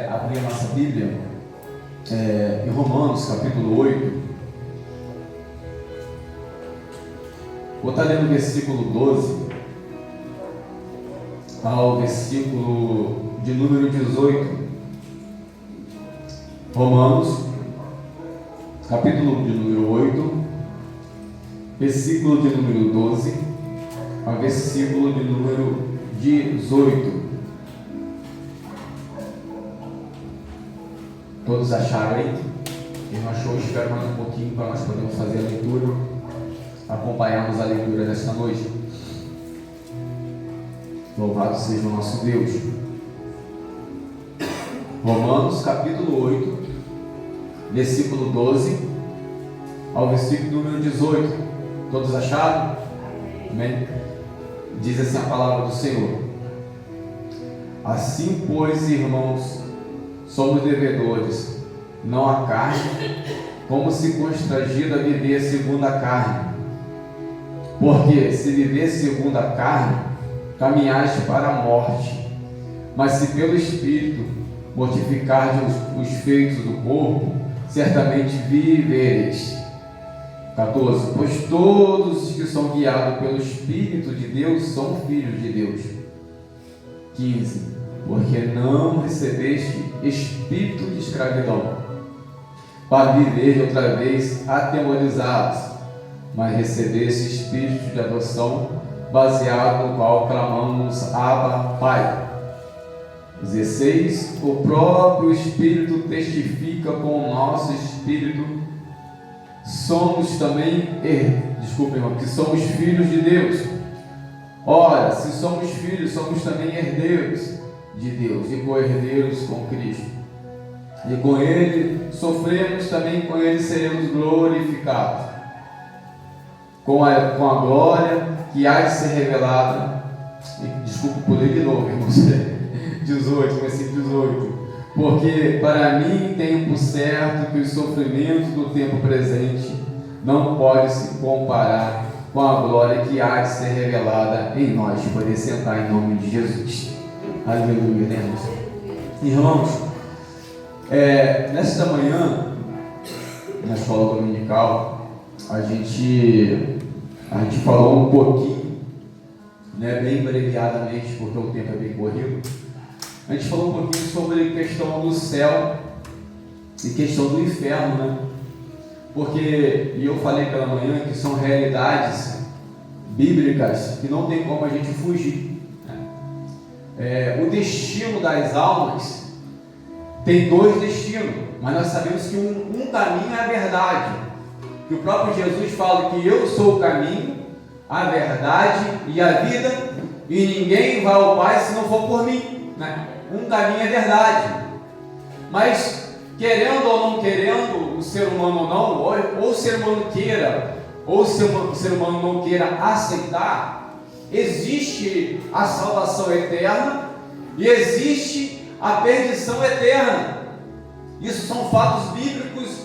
Abrir a nossa Bíblia em Romanos, capítulo 8. Vou estar lendo o versículo 12 ao versículo de número 18. Romanos, capítulo de número 8, versículo de número 12 ao versículo de número 18. Todos acharam aí? Quem não achou, espera mais um pouquinho para nós podermos fazer a leitura, acompanharmos a leitura desta noite. Louvado seja o nosso Deus. Romanos capítulo 8, versículo 12 ao versículo número 18. Todos acharam? Amém? Diz assim a palavra do Senhor: assim, pois, irmãos, somos devedores, não à carne, como se constrangido a viver segundo a carne. Porque se viver segundo a carne, caminhaste para a morte. Mas se pelo Espírito mortificardes os feitos do corpo, certamente vivereis. 14. Pois todos os que são guiados pelo Espírito de Deus são filhos de Deus. 15. Porque não recebeste espírito de escravidão, para viver outra vez atemorizados, mas recebeste espírito de adoção, baseado no qual clamamos Abba, Pai. 16. O próprio Espírito testifica com o nosso espírito, somos também, que somos filhos de Deus. Ora, se somos filhos, somos também herdeiros de Deus e co-herdeiros com Cristo. E com Ele sofremos, também com Ele seremos glorificados. Com a glória que há de ser revelada. Desculpa por ler de novo, irmãos. 18, versículo 18. Porque para mim tenho por certo que os sofrimentos do tempo presente não podem se comparar com a glória que há de ser revelada em nós. Poder sentar em nome de Jesus. Aleluia, né, irmãos? Nesta manhã, na escola dominical, a gente falou um pouquinho, né, bem abreviadamente, porque o tempo é bem corrido. A gente falou um pouquinho sobre a questão do céu e questão do inferno, né? Porque, e eu falei pela manhã, que são realidades bíblicas que não tem como a gente fugir. O destino das almas tem dois destinos, mas nós sabemos que um caminho é a verdade, que o próprio Jesus fala que eu sou o caminho, a verdade e a vida, e ninguém vai ao Pai se não for por mim, né? Um caminho é verdade, mas querendo ou não querendo, o ser humano ou não, ou o ser humano queira, ou o ser humano não queira aceitar, existe a salvação eterna e existe a perdição eterna. Isso são fatos bíblicos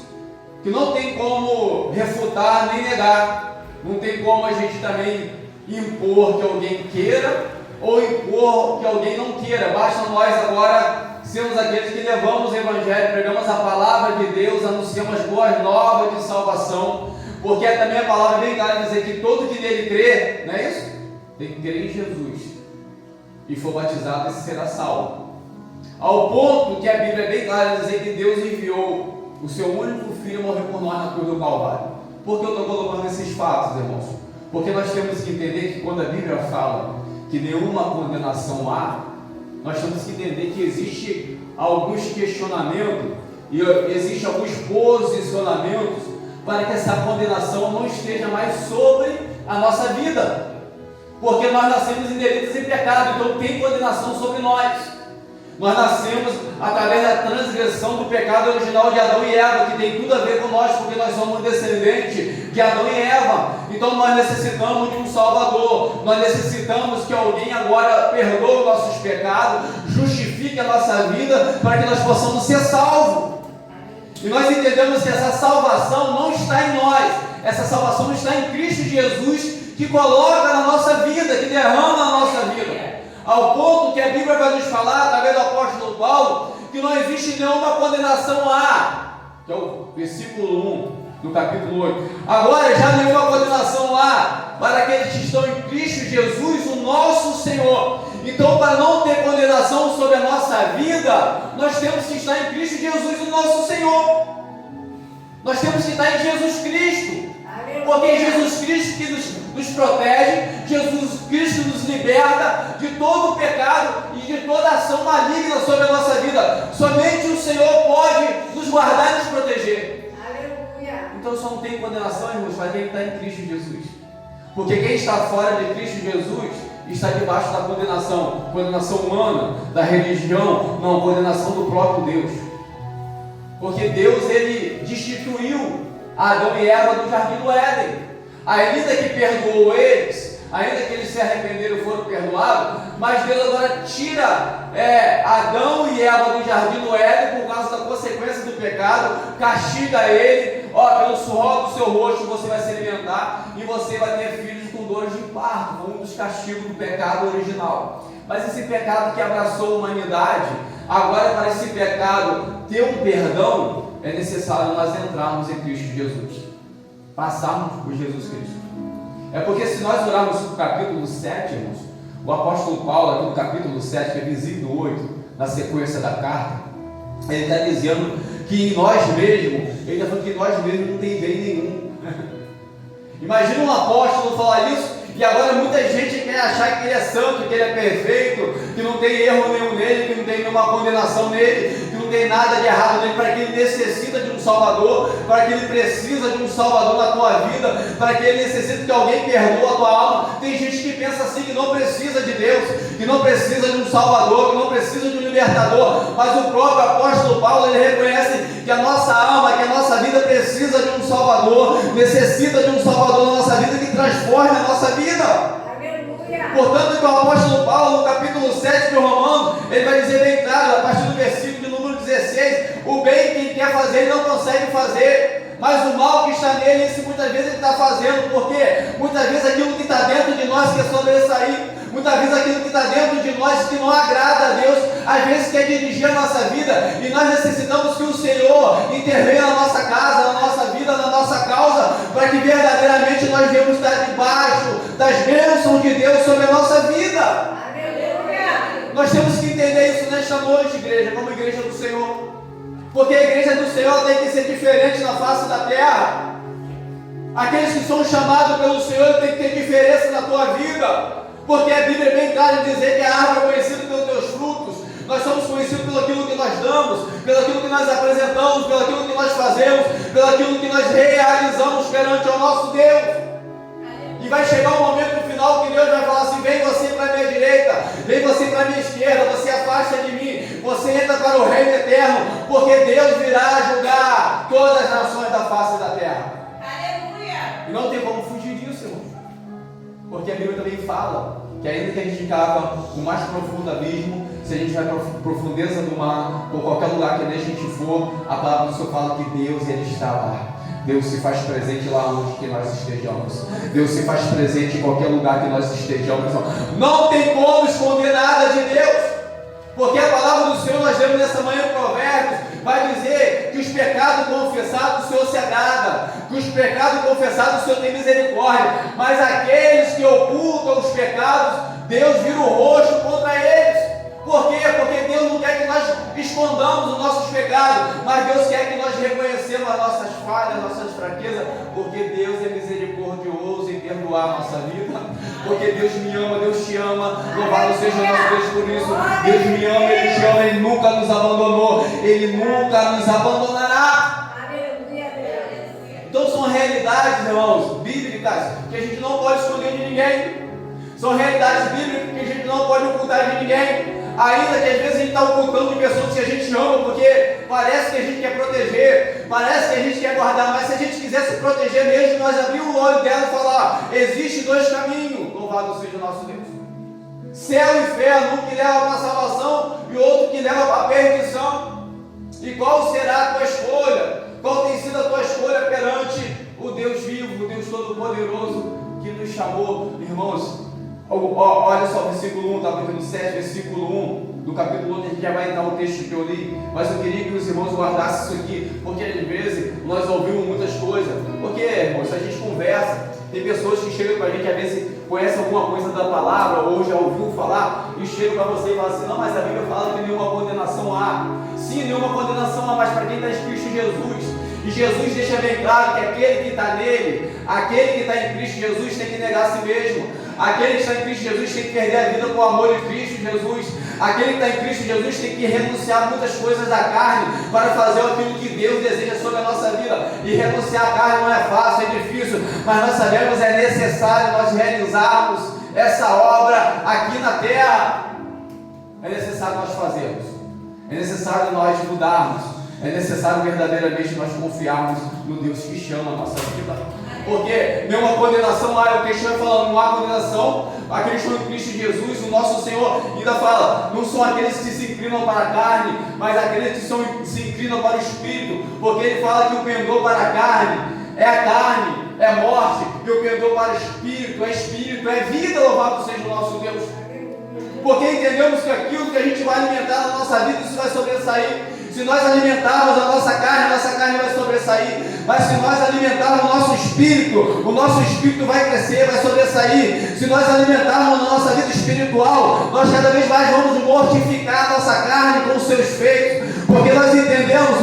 que não tem como refutar nem negar. Não tem como a gente também impor que alguém queira ou impor que alguém não queira. Basta nós agora sermos aqueles que levamos o Evangelho, pregamos a palavra de Deus, anunciamos as boas novas de salvação, porque também a palavra é bem clara dizer que todo que nele crê, não é isso? Tem que crer em Jesus e for batizado e será salvo. Ao ponto que a Bíblia é bem clara dizer que Deus enviou o seu único filho a morrer por nós na cruz do Calvário. Por que eu estou colocando esses fatos, irmãos? Porque nós temos que entender que quando a Bíblia fala que nenhuma condenação há, nós temos que entender que existe alguns questionamentos e existe alguns posicionamentos para que essa condenação não esteja mais sobre a nossa vida. Porque nós nascemos em delitos e pecado, então tem condenação sobre nós. Nós nascemos através da transgressão do pecado original de Adão e Eva, que tem tudo a ver com nós, porque nós somos descendentes de Adão e Eva. Então nós necessitamos de um Salvador, nós necessitamos que alguém agora perdoe os nossos pecados, justifique a nossa vida, para que nós possamos ser salvos. E nós entendemos que essa salvação não está em nós, essa salvação está em Cristo Jesus, que coloca na nossa vida, que derrama na nossa vida, ao ponto que a Bíblia vai nos falar, através do apóstolo Paulo, que não existe nenhuma condenação lá, que é o versículo 1 do capítulo 8. Agora já nenhuma condenação lá para aqueles que estão em Cristo Jesus, o nosso Senhor. Então, para não ter condenação sobre a nossa vida, nós temos que estar em Cristo Jesus, o nosso Senhor. Nós temos que estar em Jesus Cristo, porque é Jesus Cristo que nos protege, Jesus Cristo nos liberta de todo o pecado e de toda ação maligna sobre a nossa vida. Somente o Senhor pode nos guardar e nos proteger. Aleluia. Então só não tem condenação, irmãos, para quem está em Cristo Jesus. Porque quem está fora de Cristo Jesus está debaixo da condenação humana, da religião, não, condenação do próprio Deus. Porque Deus, ele destituiu Adão e Eva do jardim do Éden. Ainda que perdoou eles, ainda que eles se arrependeram e foram perdoados, mas Deus agora tira Adão e Eva do jardim do Éden por causa da consequência do pecado, castiga ele, pelo suor do seu rosto você vai se alimentar e você vai ter filhos com dores de parto, um dos castigos do pecado original. Mas esse pecado que abraçou a humanidade, agora para esse pecado ter um perdão, é necessário nós entrarmos em Cristo Jesus, passarmos por Jesus Cristo. É porque se nós olharmos o capítulo 7, irmãos, o apóstolo Paulo, aqui no capítulo 7, que é versículo 8, na sequência da carta, ele está dizendo que em nós mesmos, ele está falando que em nós mesmos não tem bem nenhum. Imagina um apóstolo falar isso, e agora muita gente quer achar que ele é santo, que ele é perfeito, que não tem erro nenhum nele, que não tem nenhuma condenação nele, que não tem nada de errado nele, para que ele necessita de um Salvador, para que ele precisa de um Salvador na tua vida, para que ele necessita que alguém perdoe a tua alma. Tem gente que pensa assim, que não precisa de Deus, que não precisa de um Salvador, que não precisa de um libertador, mas o próprio apóstolo Paulo, ele reconhece que a nossa alma, que a nossa vida precisa de um Salvador, necessita de um Salvador na nossa vida, que transforme a nossa vida. Aleluia. Portanto, que o apóstolo Paulo, no capítulo 7 de Romanos, ele vai dizer bem claro, a partir do versículo de número 16, o bem que ele quer fazer, ele não consegue fazer, mas o mal que está nele, isso muitas vezes ele está fazendo, porque muitas vezes aquilo que está dentro de nós quer sobressair, muitas vezes aquilo que está dentro de nós que não agrada a Deus, às vezes quer dirigir a nossa vida, e nós necessitamos que o Senhor intervenha na nossa casa, na nossa vida, na nossa causa, para que verdadeiramente nós venhamos estar debaixo das bênçãos de Deus sobre a nossa vida. Aleluia. Nós temos que entender isso nesta noite, igreja, como igreja do Senhor, porque a igreja do Senhor tem que ser diferente na face da terra. Aqueles que são chamados pelo Senhor têm que ter diferença na tua vida, porque a Bíblia é bem clara em dizer que a árvore é conhecida pelos teus frutos. Nós somos conhecidos pelo aquilo que nós damos, pelo aquilo que nós apresentamos, pelo aquilo que nós fazemos, pelo aquilo que nós realizamos perante o nosso Deus. E vai chegar um momento no final que Deus vai falar assim: vem você para a minha direita, vem você para a minha esquerda, você afasta de mim, você entra para o reino eterno, porque Deus virá julgar todas as nações da face da terra. Aleluia! E não tem como fugir disso, irmão, porque a Bíblia também fala que ainda que a gente cava o mais profundo abismo, se a gente vai para a profundeza do mar, ou qualquer lugar que a gente for, a palavra do Senhor fala que Deus, ele está lá. Deus se faz presente lá onde que nós estejamos. Deus se faz presente em qualquer lugar que nós estejamos. Não tem como esconder nada de Deus, porque a palavra do Senhor, nós lemos nessa manhã em Provérbios, vai dizer que os pecados confessados o Senhor se agrada, que os pecados confessados o Senhor tem misericórdia, mas aqueles que ocultam os pecados, Deus vira o rosto contra eles. Por quê? Porque Deus não quer que nós escondamos os nossos pecados, mas Deus quer que nós reconhecemos as nossas falhas, as nossas fraquezas, porque Deus é misericordioso em perdoar a nossa vida, porque Deus me ama, Deus te ama, louvado seja o nosso Deus por isso. Deus me ama, Ele te ama, Ele nunca nos abandonou, Ele nunca nos abandonará. Então são realidades, irmãos, bíblicas, que a gente não pode esconder de ninguém. São realidades bíblicas que a gente não pode ocultar de ninguém. Ainda que às vezes a gente está ocultando de pessoas que a gente ama, porque parece que a gente quer proteger, parece que a gente quer guardar, mas se a gente quiser se proteger mesmo, nós abrimos o olho dela e falar: existe dois caminhos, louvado seja o nosso Deus, céu e inferno, um que leva para a salvação e outro que leva para a perdição. E qual será a tua escolha? Qual tem sido a tua escolha perante o Deus vivo, o Deus Todo-Poderoso que nos chamou, irmãos? Olha só o versículo 1, capítulo 7, versículo 1. do capítulo 8, a gente já vai entrar no texto que eu li, mas eu queria que os irmãos guardassem isso aqui, porque às vezes nós ouvimos muitas coisas. Porque, irmãos, a gente conversa, tem pessoas que chegam para a gente, às vezes conhecem alguma coisa da palavra, ou já ouviu falar, e chegam para você e falam assim: não, mas a Bíblia fala que nenhuma condenação há. Sim, nenhuma condenação há, mas para quem está em Cristo Jesus. E Jesus deixa bem claro que aquele que está nele, aquele que está em Cristo Jesus tem que negar a si mesmo. Aquele que está em Cristo Jesus tem que perder a vida por amor de Cristo Jesus. Aquele que está em Cristo Jesus tem que renunciar a muitas coisas da carne para fazer aquilo que Deus deseja sobre a nossa vida. E renunciar a carne não é fácil, é difícil, mas nós sabemos é necessário nós realizarmos essa obra aqui na terra. É necessário nós fazermos, é necessário nós mudarmos. É necessário verdadeiramente nós confiarmos no Deus que chama a nossa vida. Porque nenhuma condenação há, o texto vai falando, não há condenação, aqueles que estão em Cristo Jesus, o nosso Senhor ainda fala, não são aqueles que se inclinam para a carne, mas aqueles que se inclinam para o Espírito, porque ele fala que o pendor para a carne, é morte, e o pendor para o Espírito, é vida, louvado seja o nosso Deus. Porque entendemos que aquilo que a gente vai alimentar na nossa vida, isso vai sobressair. Se nós alimentarmos a nossa carne vai sobressair. Mas se nós alimentarmos o nosso espírito vai crescer, vai sobressair. Se nós alimentarmos a nossa vida espiritual, nós cada vez mais vamos mortificar a nossa carne com os seus feitos. Porque nós entendemos,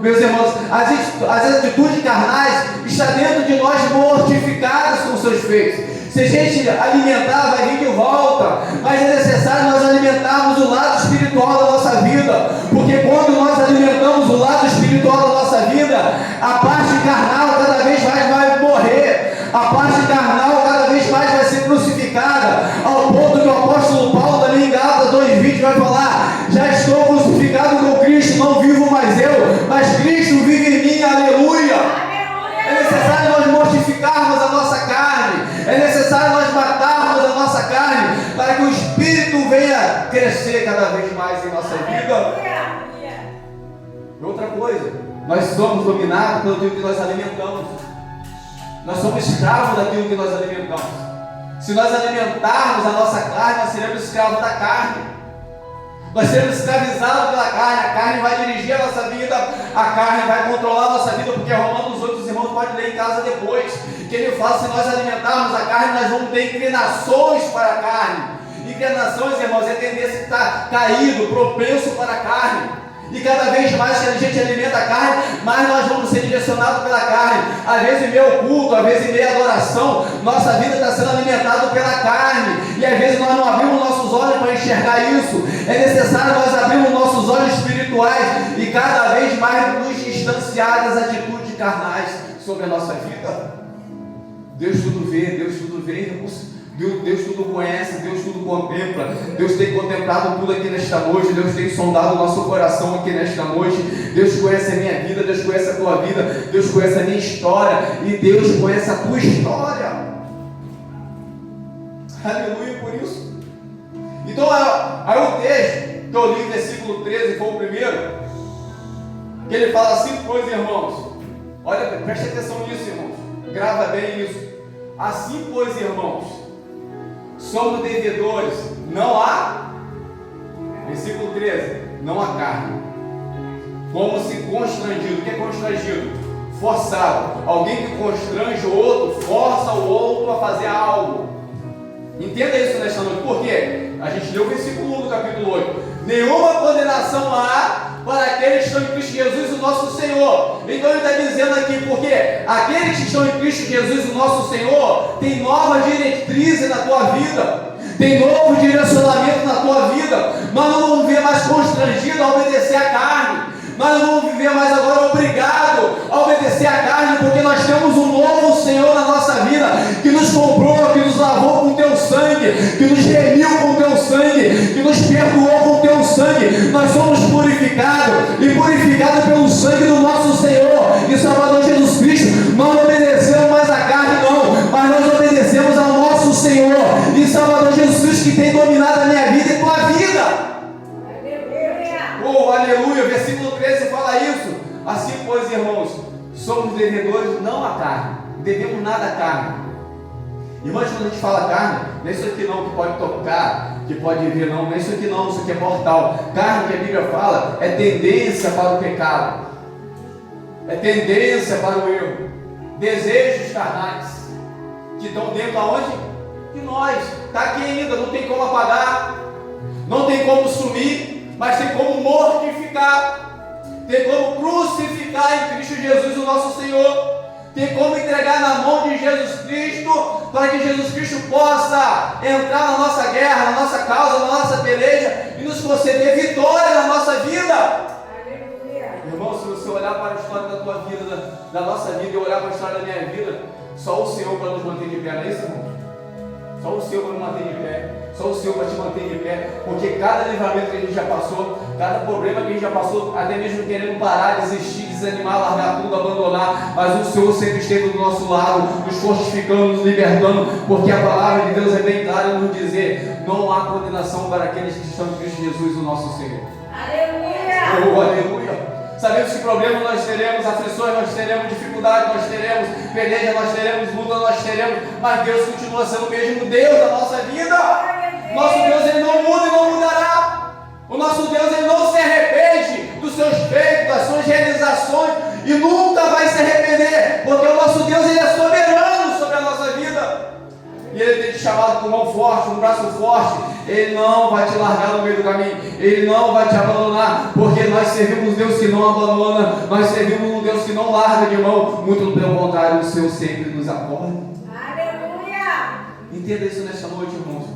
meus irmãos, as atitudes carnais estão dentro de nós mortificadas com os seus feitos. Se a gente alimentar, vai vir de volta. Mas é necessário nós alimentarmos o lado espiritual da nossa vida. Porque quando nós alimentamos o lado espiritual da nossa vida, a parte carnal cada vez mais vai morrer. A parte carnal cada vez mais vai ser crucificada. Ao ponto que o apóstolo Paulo, também em Gálatas 2:20, vai falar: já estou crucificado com Cristo, não vivo mais eu, mas Cristo vive em mim, aleluia. É necessário nós mortificarmos a nossa carne. É necessário nós matarmos a nossa carne para que o Espírito venha crescer cada vez mais em nossa vida. E outra coisa, nós somos dominados pelo que nós alimentamos. Nós somos escravos daquilo que nós alimentamos. Se nós alimentarmos a nossa carne, nós seremos escravos da carne. Nós seremos escravizados pela carne. A carne vai dirigir a nossa vida, a carne vai controlar a nossa vida, porque Romanos 8, os irmãos podem ler em casa depois, que ele fala: se nós alimentarmos a carne, nós vamos ter inclinações para a carne. Inclinações, irmãos, é tendência que está caído, propenso para a carne. E cada vez mais que a gente alimenta a carne, mais nós vamos ser direcionados pela carne. Às vezes em meio culto, às vezes em meio adoração, nossa vida está sendo alimentada pela carne. E às vezes nós não abrimos nossos olhos para enxergar isso. É necessário nós abrirmos nossos olhos espirituais e cada vez mais nos distanciar das atitudes carnais sobre a nossa vida. Deus tudo vê, irmãos. Deus tudo conhece, Deus tudo contempla. Deus tem contemplado tudo aqui nesta noite. Deus tem sondado o nosso coração aqui nesta noite. Deus conhece a minha vida, Deus conhece a tua vida, Deus conhece a minha história e Deus conhece a tua história. Aleluia por isso. Então aí o texto que eu li, versículo 13, foi o primeiro, que ele fala assim: pois, irmãos, olha, preste atenção nisso, irmãos, grava bem isso. Assim, pois, irmãos, somos devedores, não há, versículo 13, não há carne, como se constrangido. O que é constrangido? Forçado. Alguém que constrange o outro, força o outro a fazer algo. Entenda isso nesta noite. Por quê? A gente leu o versículo 1 do capítulo 8. Nenhuma condenação há para aqueles que estão em Cristo Jesus, o nosso Senhor. Então ele está dizendo aqui, porque aqueles que estão em Cristo Jesus, o nosso Senhor, tem novas diretrizes na tua vida, tem novo direcionamento na tua vida. Nós não vamos viver mais constrangidos a obedecer a carne. Nós não vamos viver mais agora obrigado a obedecer a carne, porque nós temos um novo Senhor na nossa vida, que nos comprou, que nos lavou com teu sangue, que nos remiu com teu sangue, que nos perdoou com teu sangue. Nós somos purificados, e purificados pelo sangue do nosso Senhor e Salvador Jesus Cristo. Nós não obedecemos mais a carne, não, mas nós obedecemos ao nosso Senhor e Salvador Jesus Cristo, que tem dominado a minha vida e tua vida. Oh, aleluia, versículo 13 fala isso. Assim, pois, irmãos, somos devedores não à carne, devemos nada à carne. Irmãos, quando a gente fala carne, não é isso aqui não que pode tocar, que pode ver, não é isso aqui não, isso aqui é mortal. Carne, que a Bíblia fala, é tendência para o pecado, é tendência para o erro, desejos carnais, que estão dentro aonde? De nós, está aqui ainda, não tem como apagar, não tem como sumir, mas tem como mortificar, tem como crucificar em Cristo Jesus o nosso Senhor, tem como entregar na mão de Jesus Cristo, para que Jesus Cristo possa entrar na nossa guerra, na nossa causa, na nossa peleja, e nos conceder vitória na nossa vida. Aleluia. Irmão, se você olhar para a história da tua vida, da nossa vida, e olhar para a história da minha vida, só o Senhor para nos manter de pé, não é isso, irmão? Só o Senhor para nos manter de pé, só o Senhor para te manter de pé, porque cada livramento que a gente já passou, cada problema que a gente já passou, até mesmo querendo parar, desistir, desanimar, largar tudo, abandonar, mas o Senhor sempre esteve do nosso lado, nos fortificando, nos libertando, porque a palavra de Deus é bem clara em nos dizer: não há condenação para aqueles que estão em Cristo Jesus, o nosso Senhor. Aleluia! Oh, aleluia! Sabemos que problemas nós teremos, aflições nós teremos, dificuldades nós teremos, peleja nós teremos, luta nós teremos, mas Deus continua sendo o mesmo Deus da nossa vida. Nosso Deus, Ele não muda e não mudará. O nosso Deus, Ele não se arrepende dos seus feitos, das suas realizações, e nunca vai se arrepender, porque o nosso Deus, Ele é soberano sobre a nossa vida. E Ele tem te chamado com mão forte, com braço forte. Ele não vai te largar no meio do caminho, Ele não vai te abandonar, porque nós servimos um Deus que não abandona, nós servimos um Deus que não larga de mão, muito pelo contrário, o Senhor sempre nos acorda. Aleluia! Entenda isso nesta noite, irmãos.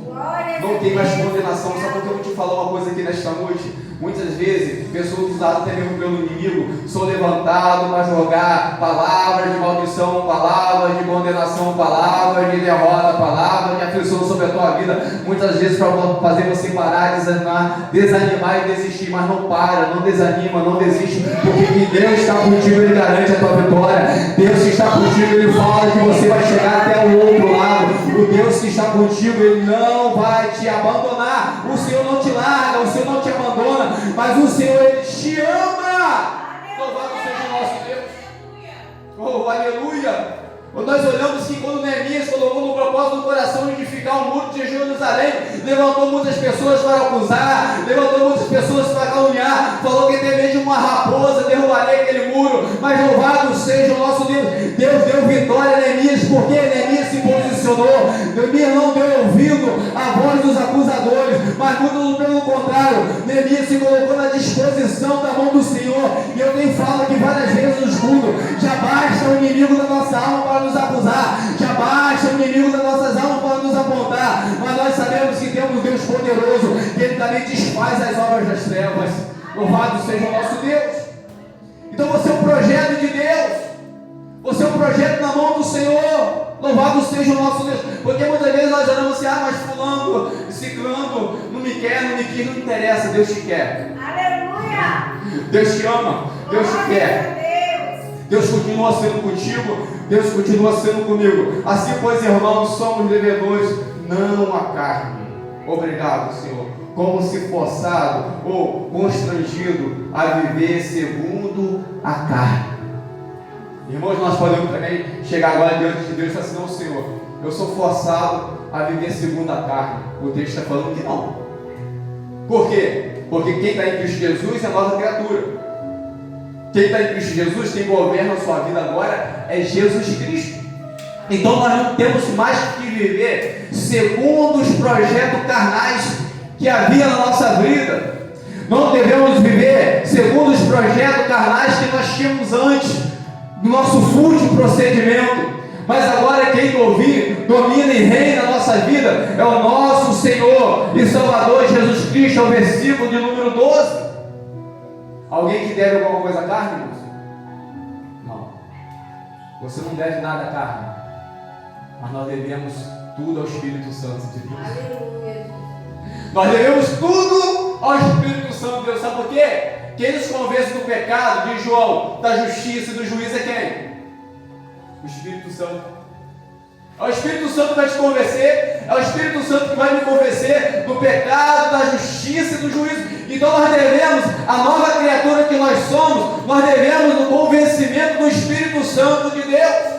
Não tem mais condenação. Só porque eu vou te falar uma coisa aqui nesta noite. Muitas vezes, pessoas usadas até mesmo pelo inimigo são levantadas para jogar palavras de maldição, palavras de condenação, palavras de derrota, palavras de aflição sobre a tua vida. Muitas vezes para fazer você parar, desanimar e desistir. Mas não para, não desanima, não desiste, porque que Deus está contigo, Ele garante a tua vitória. Deus que está contigo, Ele fala que você vai chegar até o outro lado. O Deus que está contigo, Ele não vai te abandonar. O Senhor não te larga, o Senhor não te abandona, mas o Senhor, Ele te ama. Louvado seja o nosso Deus. Oh, aleluia. Nós olhamos que quando Neemias colocou no propósito do coração de edificar o muro de Jerusalém, levantou muitas pessoas para acusar, levantou muitas pessoas para caluniar, falou que até mesmo uma raposa derrubaria aquele muro, mas louvado seja o nosso Deus. Deus deu vitória a Neemias, porque Neemias se posicionou. Neemias não deu ouvido à voz dos acusadores, mas muito pelo contrário, Neemias se colocou na disposição da mão do Senhor. E eu tenho falado aqui várias vezes nos cultos: já basta o inimigo da nossa alma para nos acusar, já basta o inimigo das nossas almas para nos apontar, mas nós sabemos que temos um Deus poderoso, que Ele também desfaz as obras das trevas. Louvado seja o nosso Deus. Então você é um projeto de Deus, você é um projeto na mão do Senhor. Louvado seja o nosso Deus, porque muitas vezes nós oramos assim: ah, mas fulano, ciclano, não me quer, não me quis, não interessa. Deus te quer. Aleluia! Deus te ama, Deus te quer. Deus continua sendo contigo, Deus continua sendo comigo. Assim, pois, irmãos, somos devedores, não a carne. Obrigado, Senhor. Como se forçado ou constrangido a viver segundo a carne. Irmãos, nós podemos também chegar agora diante de Deus e falar assim: não, Senhor, eu sou forçado a viver segundo a carne. O texto está falando que não. Por quê? Porque quem está em Cristo Jesus é nova criatura. Quem está em Cristo Jesus, quem governa a sua vida agora é Jesus Cristo. Então nós não temos mais que viver segundo os projetos carnais que havia na nossa vida. Não devemos viver segundo os projetos carnais que nós tínhamos antes do nosso fútil procedimento. Mas agora quem domina e reina a nossa vida é o nosso Senhor e Salvador Jesus Cristo. É o versículo de número 12. Alguém que deve alguma coisa à carne, irmãos? Não. Você não deve nada à carne. Mas nós devemos tudo ao Espírito Santo de Deus. Aleluia. Nós devemos tudo ao Espírito Santo de Deus. Sabe por quê? Quem nos convence do pecado, de João, da justiça e do juízo é quem? O Espírito Santo. É o Espírito Santo que vai te convencer, é o Espírito Santo que vai me convencer do pecado, da justiça e do juízo. Então nós devemos, a nova criatura que nós somos, nós devemos o convencimento do Espírito Santo de Deus.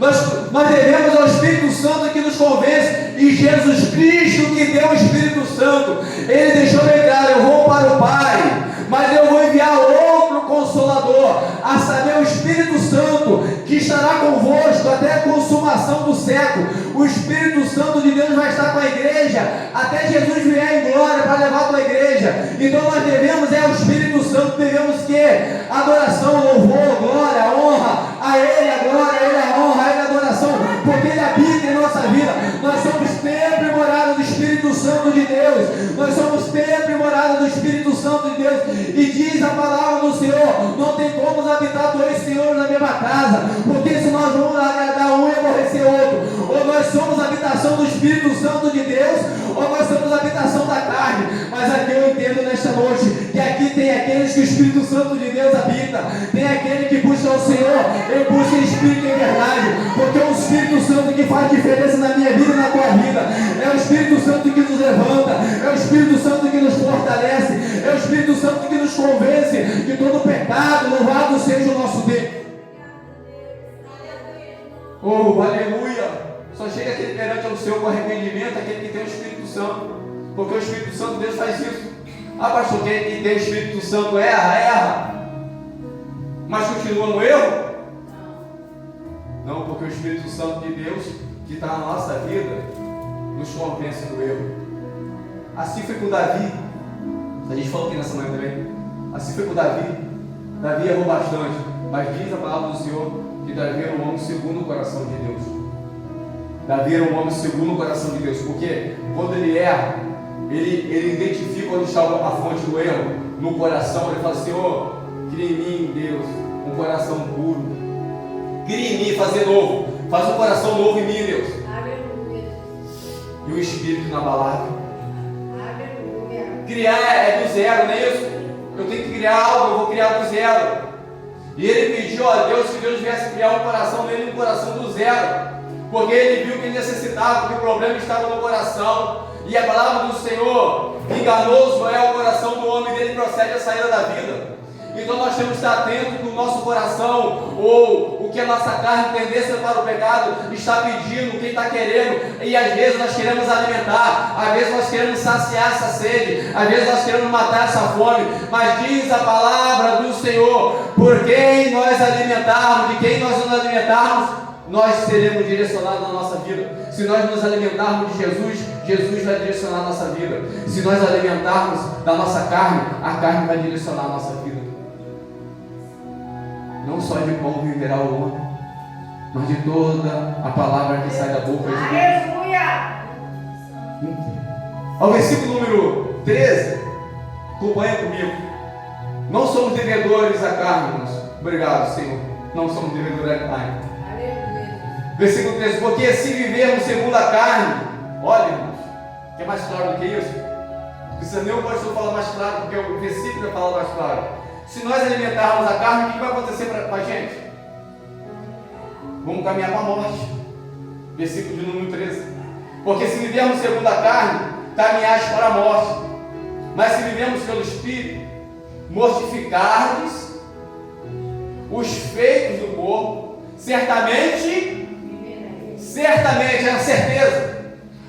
Nós devemos ao Espírito Santo que nos convence, e Jesus Cristo que deu o Espírito Santo. Ele deixou bem claro: eu vou para o Pai, mas eu vou enviar outro Consolador, a saber, o Espírito Santo, que estará convosco até a consumação do século. O Espírito Santo de Deus vai estar com a igreja até Jesus vier em glória para levar para a igreja. Então nós devemos, ao Espírito Santo, devemos que adoração, louvor, glória, honra a Ele, a glória a Ele, a honra a Ele, a adoração, porque Ele habita em nossa vida. Nós somos templo e morada do Espírito Santo de Deus. Nós somos templo e morada do Espírito Santo de Deus. E diz a palavra do Senhor: não tem como habitar dois senhores na mesma casa, porque se nós vamos agradar um e aborrecer outro, ou nós somos a habitação do Espírito Santo de Deus, ou nós somos a habitação da carne. Mas aqui eu entendo nesta noite que aqui tem aqueles que o Espírito Santo de Deus habita, tem aquele que busca o Senhor, ele busca em espírito e em verdade, porque é o Espírito Santo que faz diferença na minha vida e na tua vida. É o Espírito Santo que nos levanta, é o Espírito Santo que nos fortalece, é o Espírito Santo que nos convence de todo pecado. Louvado seja o nosso Deus. Oh, aleluia! Só chega aquele perante ao Senhor com arrependimento, aquele que tem o Espírito Santo, porque o Espírito Santo de Deus faz isso. Ah, pastor, quem tem o Espírito Santo erra, mas continua no erro? Não, porque o Espírito Santo de Deus que está na nossa vida nos convence do erro. Assim foi com Davi. A gente falou aqui nessa manhã também. Assim foi com Davi. Davi errou bastante, mas diz a palavra do Senhor que Davi era um homem segundo o coração de Deus. Davi era um homem segundo o coração de Deus, porque quando ele erra, ele identifica onde está a fonte do erro, no coração. Ele fala: Senhor, cria em mim, Deus, um coração puro. Cria em mim, fazer novo. Faz um coração novo em mim, Deus. Aleluia. E o espírito inabalável. Aleluia. Criar é do zero, não é isso? Eu tenho que criar algo, eu vou criar do zero. E ele pediu a Deus que Deus viesse criar um coração nele, um coração do zero, porque ele viu que ele necessitava, que o problema estava no coração. E a palavra do Senhor: enganoso é o coração do homem, dele procede a saída da vida. Então nós temos que estar atentos que o nosso coração, ou o que a nossa carne, tendência para o pecado, está pedindo, o que está querendo. E às vezes nós queremos alimentar, às vezes nós queremos saciar essa sede, às vezes nós queremos matar essa fome. Mas diz a palavra do Senhor: por quem nós alimentarmos, de quem nós nos alimentarmos, nós seremos direcionados na nossa vida. Se nós nos alimentarmos de Jesus, Jesus vai direcionar a nossa vida. Se nós alimentarmos da nossa carne, a carne vai direcionar a nossa vida. Não só de pão viverá o homem, mas de toda a palavra que sai da boca de Deus. Aleluia! Ao versículo número 13, acompanha comigo. Não somos devedores à carne, irmãos. Obrigado, Senhor. Não somos devedores à carne. Aleluia. Versículo 13: porque se vivermos segundo a carne, olha, irmãos, que é mais claro do que isso? Não precisa nem o pastor falar mais claro, porque o versículo vai falar mais claro. Se nós alimentarmos a carne, o que vai acontecer com a gente? Vamos caminhar para a morte. Versículo de número 13. Porque se vivermos segundo a carne, caminhais para a morte. Mas se vivemos pelo Espírito, mortificardes os feitos do corpo, certamente, é a certeza.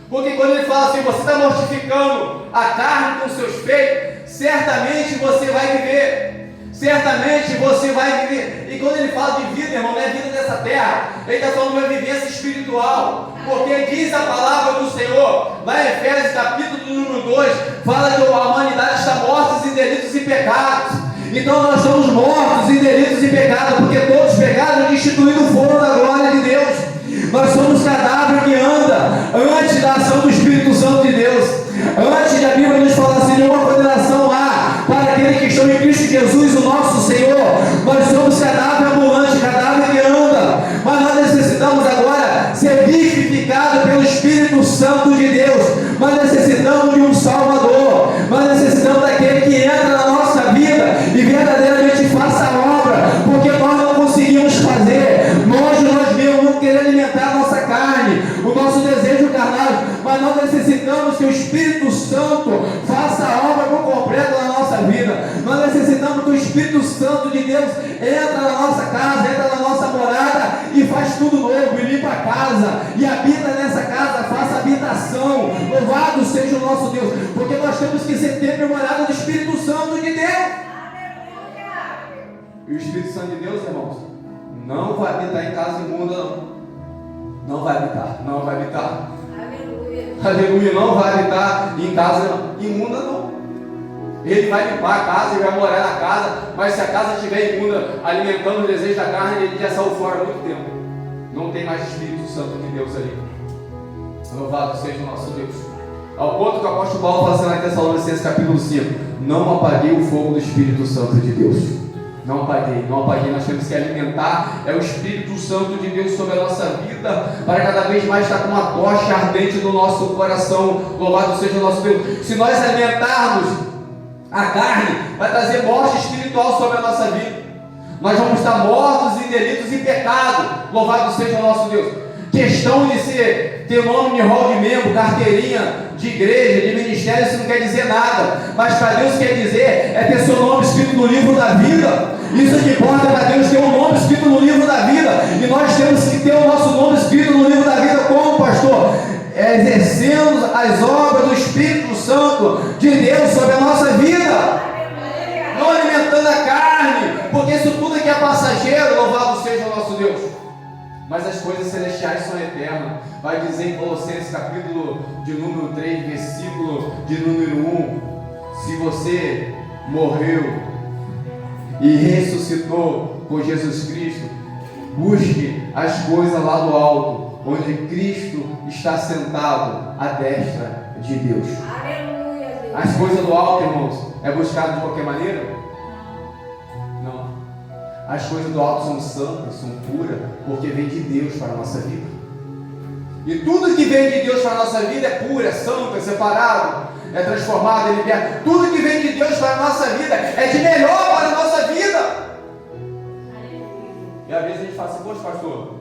Porque quando ele fala assim: você está mortificando a carne com seus feitos, certamente você vai viver. Certamente você vai viver. E quando ele fala de vida, irmão, não é vida dessa terra. Ele está falando de uma vivência espiritual. Porque diz a palavra do Senhor, lá em Efésios capítulo número 2, fala que a humanidade está morta em delitos e pecados. Então nós somos mortos em delitos e pecados, porque todos os pecados instituídos foram da glória de Deus. Nós somos cadáver que anda antes da ação do Espírito Santo de Deus. Antes da Bíblia nos falar assim: nenhuma condenação há para aquele que estão em Cristo Jesus, o nosso Senhor. Nós somos cadáver ambulante, cadáver que anda. Mas nós necessitamos agora ser vivificados pelo Espírito Santo de Deus. Nós necessitamos de um Salvador. Nós necessitamos daquele que entra na nossa vida e verdadeiramente faça a obra, porque nós não conseguimos fazer. Nós mesmos não queremos alimentar a nossa carne, o nosso desejo carnal, mas nós necessitamos que o Espírito Santo faça a obra por completo na nossa vida. Nós necessitamos que o Espírito Santo de Deus entre na nossa casa, entre na nossa morada e faz tudo novo, e limpa a casa, e habita nessa casa, faça habitação. Louvado seja o nosso Deus, porque nós temos que ser templo e morada do Espírito Santo de Deus. E o Espírito Santo de Deus, irmãos, não vai habitar em casa imunda, não. Não vai habitar, não vai habitar. Aleluia. Aleluia, não vai habitar em casa imunda, não. Ele vai limpar a casa, ele vai morar na casa, mas se a casa estiver imunda, alimentando o desejo da carne, ele já saiu fora há muito tempo. Não tem mais Espírito Santo de Deus ali. Louvado seja o nosso Deus. Ao ponto que o apóstolo Paulo fala assim na Tessalonicenses capítulo 5: não apaguei o fogo do Espírito Santo de Deus. Não apaguei, não apaguei. Nós temos que alimentar o Espírito Santo de Deus sobre a nossa vida, para cada vez mais estar com uma tocha ardente no nosso coração. Louvado seja o nosso Deus. Se nós alimentarmos a carne, vai trazer morte espiritual sobre a nossa vida. Nós vamos estar mortos em delitos e pecado. Louvado seja o nosso Deus. Questão de ter nome de hall de membro, carteirinha de igreja, de ministério, isso não quer dizer nada. Mas para Deus quer dizer é ter seu nome escrito no livro da vida. Isso que importa para Deus, ter um nome escrito no livro da vida. E nós temos que ter o nosso nome escrito no livro da vida como, pastor? Exercendo as obras do Espírito Santo de Deus sobre a nossa vida. Não alimentando a carne, porque isso tudo aqui é passageiro. Louvado seja o nosso Deus. Mas as coisas celestiais são eternas. Vai dizer em Colossenses capítulo de número 3, versículo de número 1: se você morreu e ressuscitou por Jesus Cristo, busque as coisas lá do alto, onde Cristo está sentado à destra de Deus. Aleluia, Deus. As coisas do alto, irmãos, é buscado de qualquer maneira? Não. As coisas do alto são santas, são puras, porque vem de Deus para a nossa vida. E tudo que vem de Deus para a nossa vida é puro, é santo, é separado, é transformado, é liberto. Tudo que vem de Deus para a nossa vida é de melhor para a nossa vida. E às vezes a gente fala assim: poxa, pastor,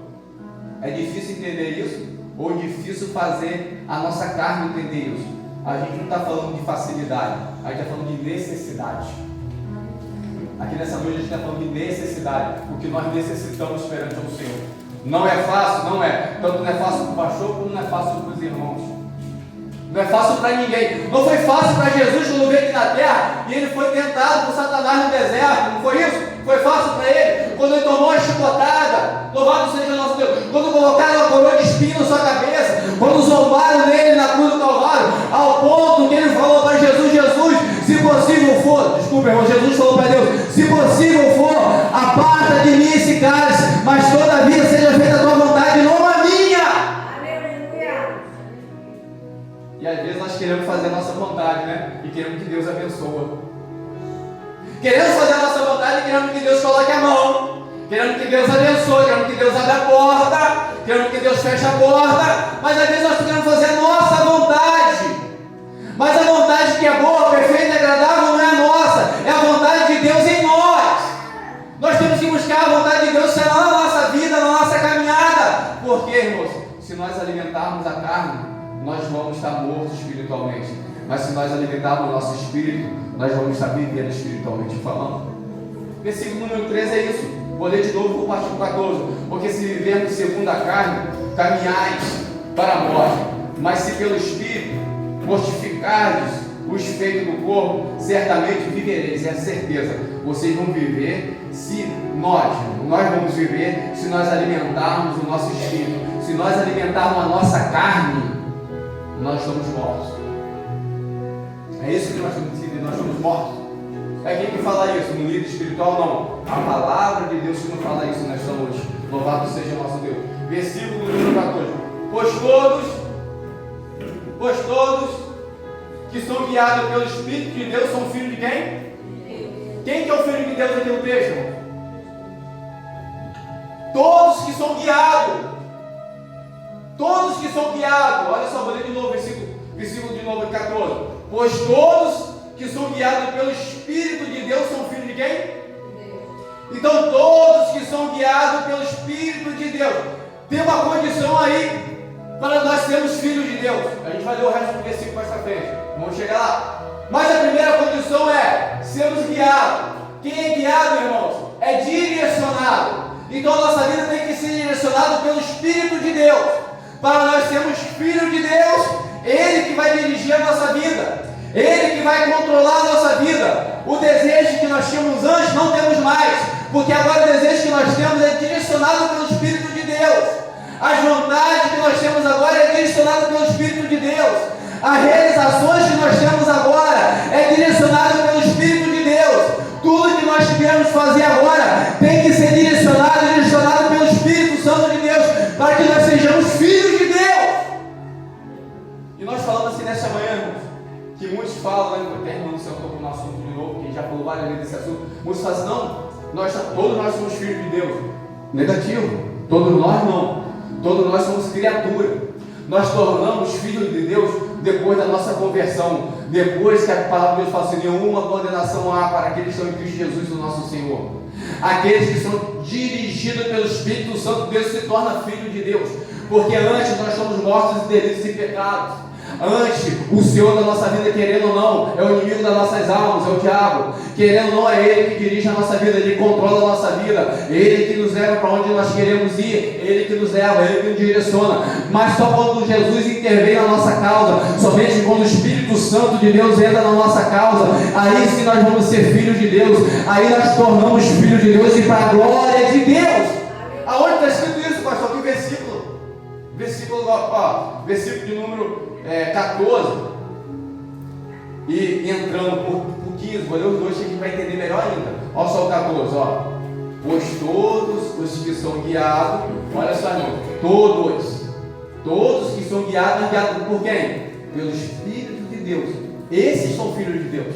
é difícil entender isso, ou difícil fazer a nossa carne entender isso. A gente não está falando de facilidade, a gente está falando de necessidade. Aqui nessa noite a gente está falando de necessidade, o que nós necessitamos perante o Senhor. Não é fácil, não é. Tanto não é fácil para o pastor, como não é fácil para os irmãos. Não é fácil para ninguém. Não foi fácil para Jesus quando veio aqui na terra e ele foi tentado por Satanás no deserto. Não foi isso? Foi fácil para ele. Quando ele tomou a chicotada, louvado seja o nosso Deus. Quando colocaram uma coroa de espinho na sua cabeça, quando zombaram nele na cruz do Calvário, ao ponto que ele falou para Jesus: Jesus, se possível for, desculpa, irmão, Jesus falou para Deus: se possível for, aparta de mim esse cálice, mas todavia seja feita a tua vontade, não a minha. E às vezes nós queremos fazer a nossa vontade, né? E queremos que Deus abençoe. Queremos fazer a nossa vontade e queremos que Deus coloque a mão. Queremos que Deus abençoe, queremos que Deus abra a porta, queremos que Deus feche a porta. Mas às vezes nós queremos fazer a nossa vontade. Mas a vontade que é boa, perfeita e agradável não é a nossa, é a vontade de Deus em nós. Nós temos que buscar a vontade de Deus na nossa vida, na nossa caminhada. Porque, irmãos, se nós alimentarmos a carne, nós vamos estar mortos espiritualmente. Mas se nós alimentarmos o nosso espírito, nós vamos estar vivendo espiritualmente falando. Versículo número 13 é isso. Vou ler de novo para o versículo 14. Porque se vivermos segundo a carne, caminhais para a morte. Mas se pelo espírito mortificardes os feitos do corpo, certamente vivereis. É a certeza. Vocês vão viver se nós vamos viver se nós alimentarmos o nosso espírito. Se nós alimentarmos a nossa carne, nós estamos mortos. É isso que nós temos que entender, nós estamos mortos. É quem que fala isso? No livro espiritual não. A palavra de Deus que não fala isso nesta noite. Louvado seja o nosso Deus. Versículo número 14. Pois todos que são guiados pelo Espírito de Deus são filhos de quem? Quem que é o filho de Deus aqui no texto, irmão? Todos que são guiados. Todos que são guiados. Olha só, vou ler de novo o versículo de novo 14. Pois todos que são guiados pelo Espírito de Deus são filhos de quem? Então todos que são guiados pelo Espírito de Deus. Tem uma condição aí para nós sermos filhos de Deus. A gente vai ler o resto do versículo mais para frente. Vamos chegar lá. Mas a primeira condição é sermos guiados. Quem é guiado, irmãos? É direcionado. Então a nossa vida tem que ser direcionado pelo Espírito de Deus. Para nós sermos filhos de Deus, Ele que vai dirigir a nossa vida, Ele que vai controlar a nossa vida. O desejo que nós tínhamos antes, não temos mais, porque agora o desejo que nós temos é direcionado pelo Espírito de Deus. As vontades que nós temos agora é direcionado pelo Espírito de Deus. As realizações que nós temos agora é direcionado pelo Espírito de Deus. Tudo que nós tivermos que fazer agora tem que ser direcionado pelo Espírito Santo de Deus, para que nós sejamos filhos de Deus. E nós falamos assim nesta manhã, irmãos, que muitos falam, né, até irmão, você tocou no assunto de novo, que a gente já falou várias vezes desse assunto. Muitos falam assim, não, todos nós somos filhos de Deus. Negativo, todos nós não. Todos nós somos criatura. Nós tornamos filhos de Deus depois da nossa conversão, depois que a palavra de Deus fala assim: nenhuma condenação há para aqueles que estão em Cristo Jesus, o nosso Senhor. Aqueles que são dirigidos pelo Espírito Santo de Deus se tornam filhos de Deus, porque antes nós somos mortos em delitos e pecados. Antes, o Senhor da nossa vida, querendo ou não, é o inimigo das nossas almas, é o diabo. Querendo ou não, é Ele que dirige a nossa vida, Ele controla a nossa vida, Ele que nos leva para onde nós queremos ir, Ele que nos leva, Ele que nos direciona. Mas só quando Jesus intervém na nossa causa, somente quando o Espírito Santo de Deus entra na nossa causa, aí sim nós vamos ser filhos de Deus, aí nós tornamos filhos de Deus e para a glória de Deus. Aonde está escrito isso, pastor? Que versículo? Versículo de número 14, e entrando por 15, vou ler os dois que a gente vai entender melhor ainda. Olha só o 14, ó. Pois todos os que são guiados, olha só, irmão, todos que são guiados por quem? Pelo Espírito de Deus. Esses são filhos de Deus,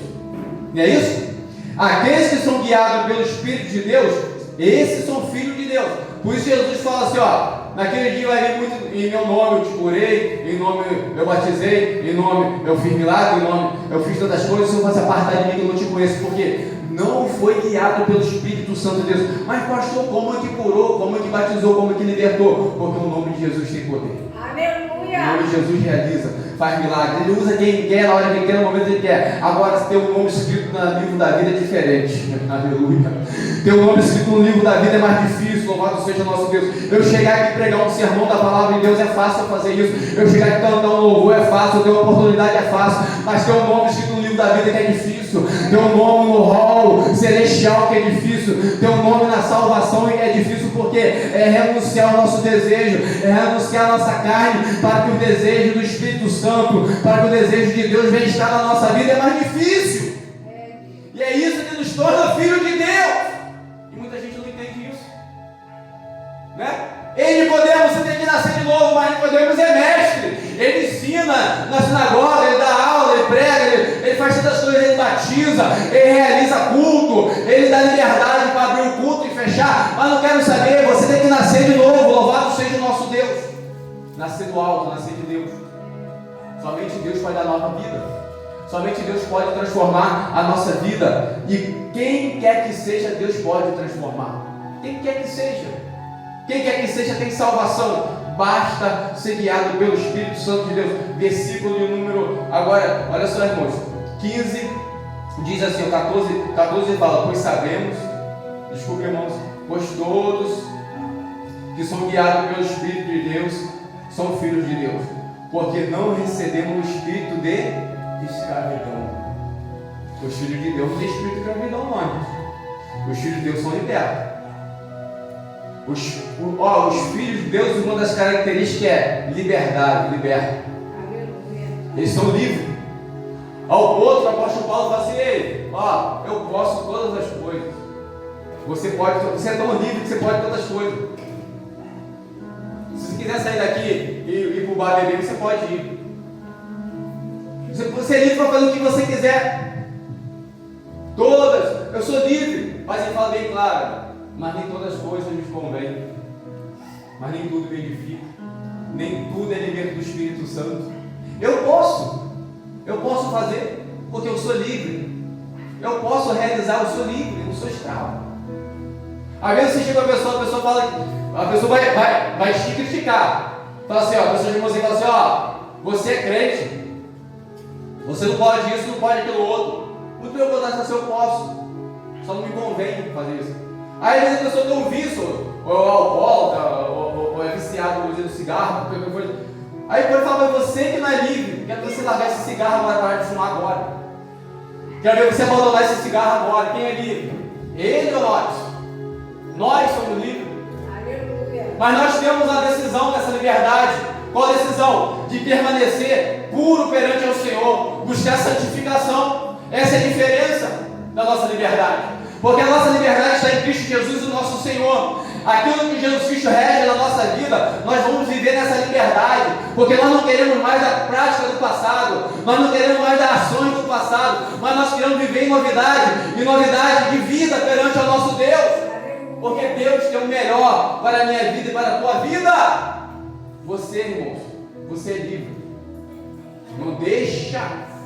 não é isso? Aqueles que são guiados pelo Espírito de Deus, esses são filhos de Deus. Por isso Jesus fala assim, ó: naquele dia vai vir muito em meu nome eu te curei, em nome eu batizei, em nome eu fiz milagre, em nome eu fiz tantas coisas. Se eu faço apartar de mim, eu não te conheço, porque não foi guiado pelo Espírito Santo de Deus. Mas pastor, como é que curou, como é que batizou, como é que libertou? Porque o nome de Jesus tem poder. Aleluia! O nome de Jesus realiza, faz milagre. Ele usa quem quer, na hora que quer, no momento que ele quer. Agora, se tem um nome escrito no livro da vida é diferente. Aleluia. Ter um nome escrito no livro da vida é mais difícil. Louvado seja o nosso Deus. Eu chegar aqui e pregar um sermão da palavra de Deus é fácil eu fazer isso. Eu chegar aqui e cantar um louvor é fácil. Ter uma oportunidade é fácil. Mas ter um nome escrito no livro da vida que é difícil. Ter um nome no hall celestial que é difícil. Ter um nome na salvação que é difícil, porque é renunciar ao nosso desejo, é renunciar a nossa carne, para que o desejo do Espírito Santo, para que o desejo de Deus venha estar na nossa vida. É mais difícil. E é isso que nos torna filho de Deus. E muita gente não entende isso, né? Ei, Nicodemos, você tem que nascer de novo. Mas Nicodemos é mestre. Ele ensina na sinagoga, ele dá aula, ele prega, ele faz tantas coisas, ele batiza, ele realiza culto, ele dá liberdade para abrir o culto e fechar. Mas não quero saber, você tem que nascer de novo. Louvado seja o nosso Deus. Nascer do alto, nascer de Deus. Somente Deus pode dar nova vida. Somente Deus pode transformar a nossa vida. E quem quer que seja, Deus pode transformar. Quem quer que seja. Quem quer que seja tem salvação. Basta ser guiado pelo Espírito Santo de Deus. Versículo de número... Agora, olha só, irmãos. 15 diz assim, o 14 fala: pois sabemos, desculpe, irmãos, pois todos que são guiados pelo Espírito de Deus são filhos de Deus, porque não recebemos o espírito de escravidão. Os filhos de Deus não têm espírito de escravidão, não, irmãos. Os filhos de Deus são libertos. Os filhos de Deus, uma das características é liberdade, liberta. Eles são livres. Ao outro, o apóstolo Paulo fala assim: ei, eu posso todas as coisas. Você é tão livre que você pode todas as coisas. Se você quiser sair daqui e ir para o bar beber, você pode ir. Você é livre para fazer o que você quiser. Todas, eu sou livre. Mas ele fala bem claro: mas nem todas as coisas nos convêm, mas nem tudo me edifica, nem tudo é elemento do Espírito Santo. Eu posso fazer, porque eu sou livre. Eu posso realizar, eu sou livre, eu não sou escravo. Às vezes você chega a pessoa fala, a pessoa vai te criticar. Fala assim, a pessoa chega você e fala assim: você é crente, você não pode isso, não pode aquilo outro. Muito bem, eu vou dar assim, eu posso, só não me convém fazer isso. Aí às vezes a pessoa tem um vício, ou alcoólatra, ou é viciado no cigarro, qualquer coisa. Aí pode falar, mas você que não é livre, quero você largar esse cigarro agora, parar de fumar agora. Quero ver você abandonar esse cigarro agora. Quem é livre? Ele ou nós? Nós somos livres. Mas nós temos a decisão dessa liberdade. Qual a decisão? De permanecer puro perante o Senhor, buscar santificação. Essa é a diferença da nossa liberdade. Porque a nossa liberdade está em Cristo Jesus, o nosso Senhor. Aquilo que Jesus Cristo rege na nossa vida, nós vamos viver nessa liberdade. Porque nós não queremos mais a prática do passado, nós não queremos mais as ações do passado, mas nós queremos viver em novidade de vida perante o nosso Deus. Porque Deus tem o melhor para a minha vida e para a tua vida. Você, irmãos, você é livre. Não deixa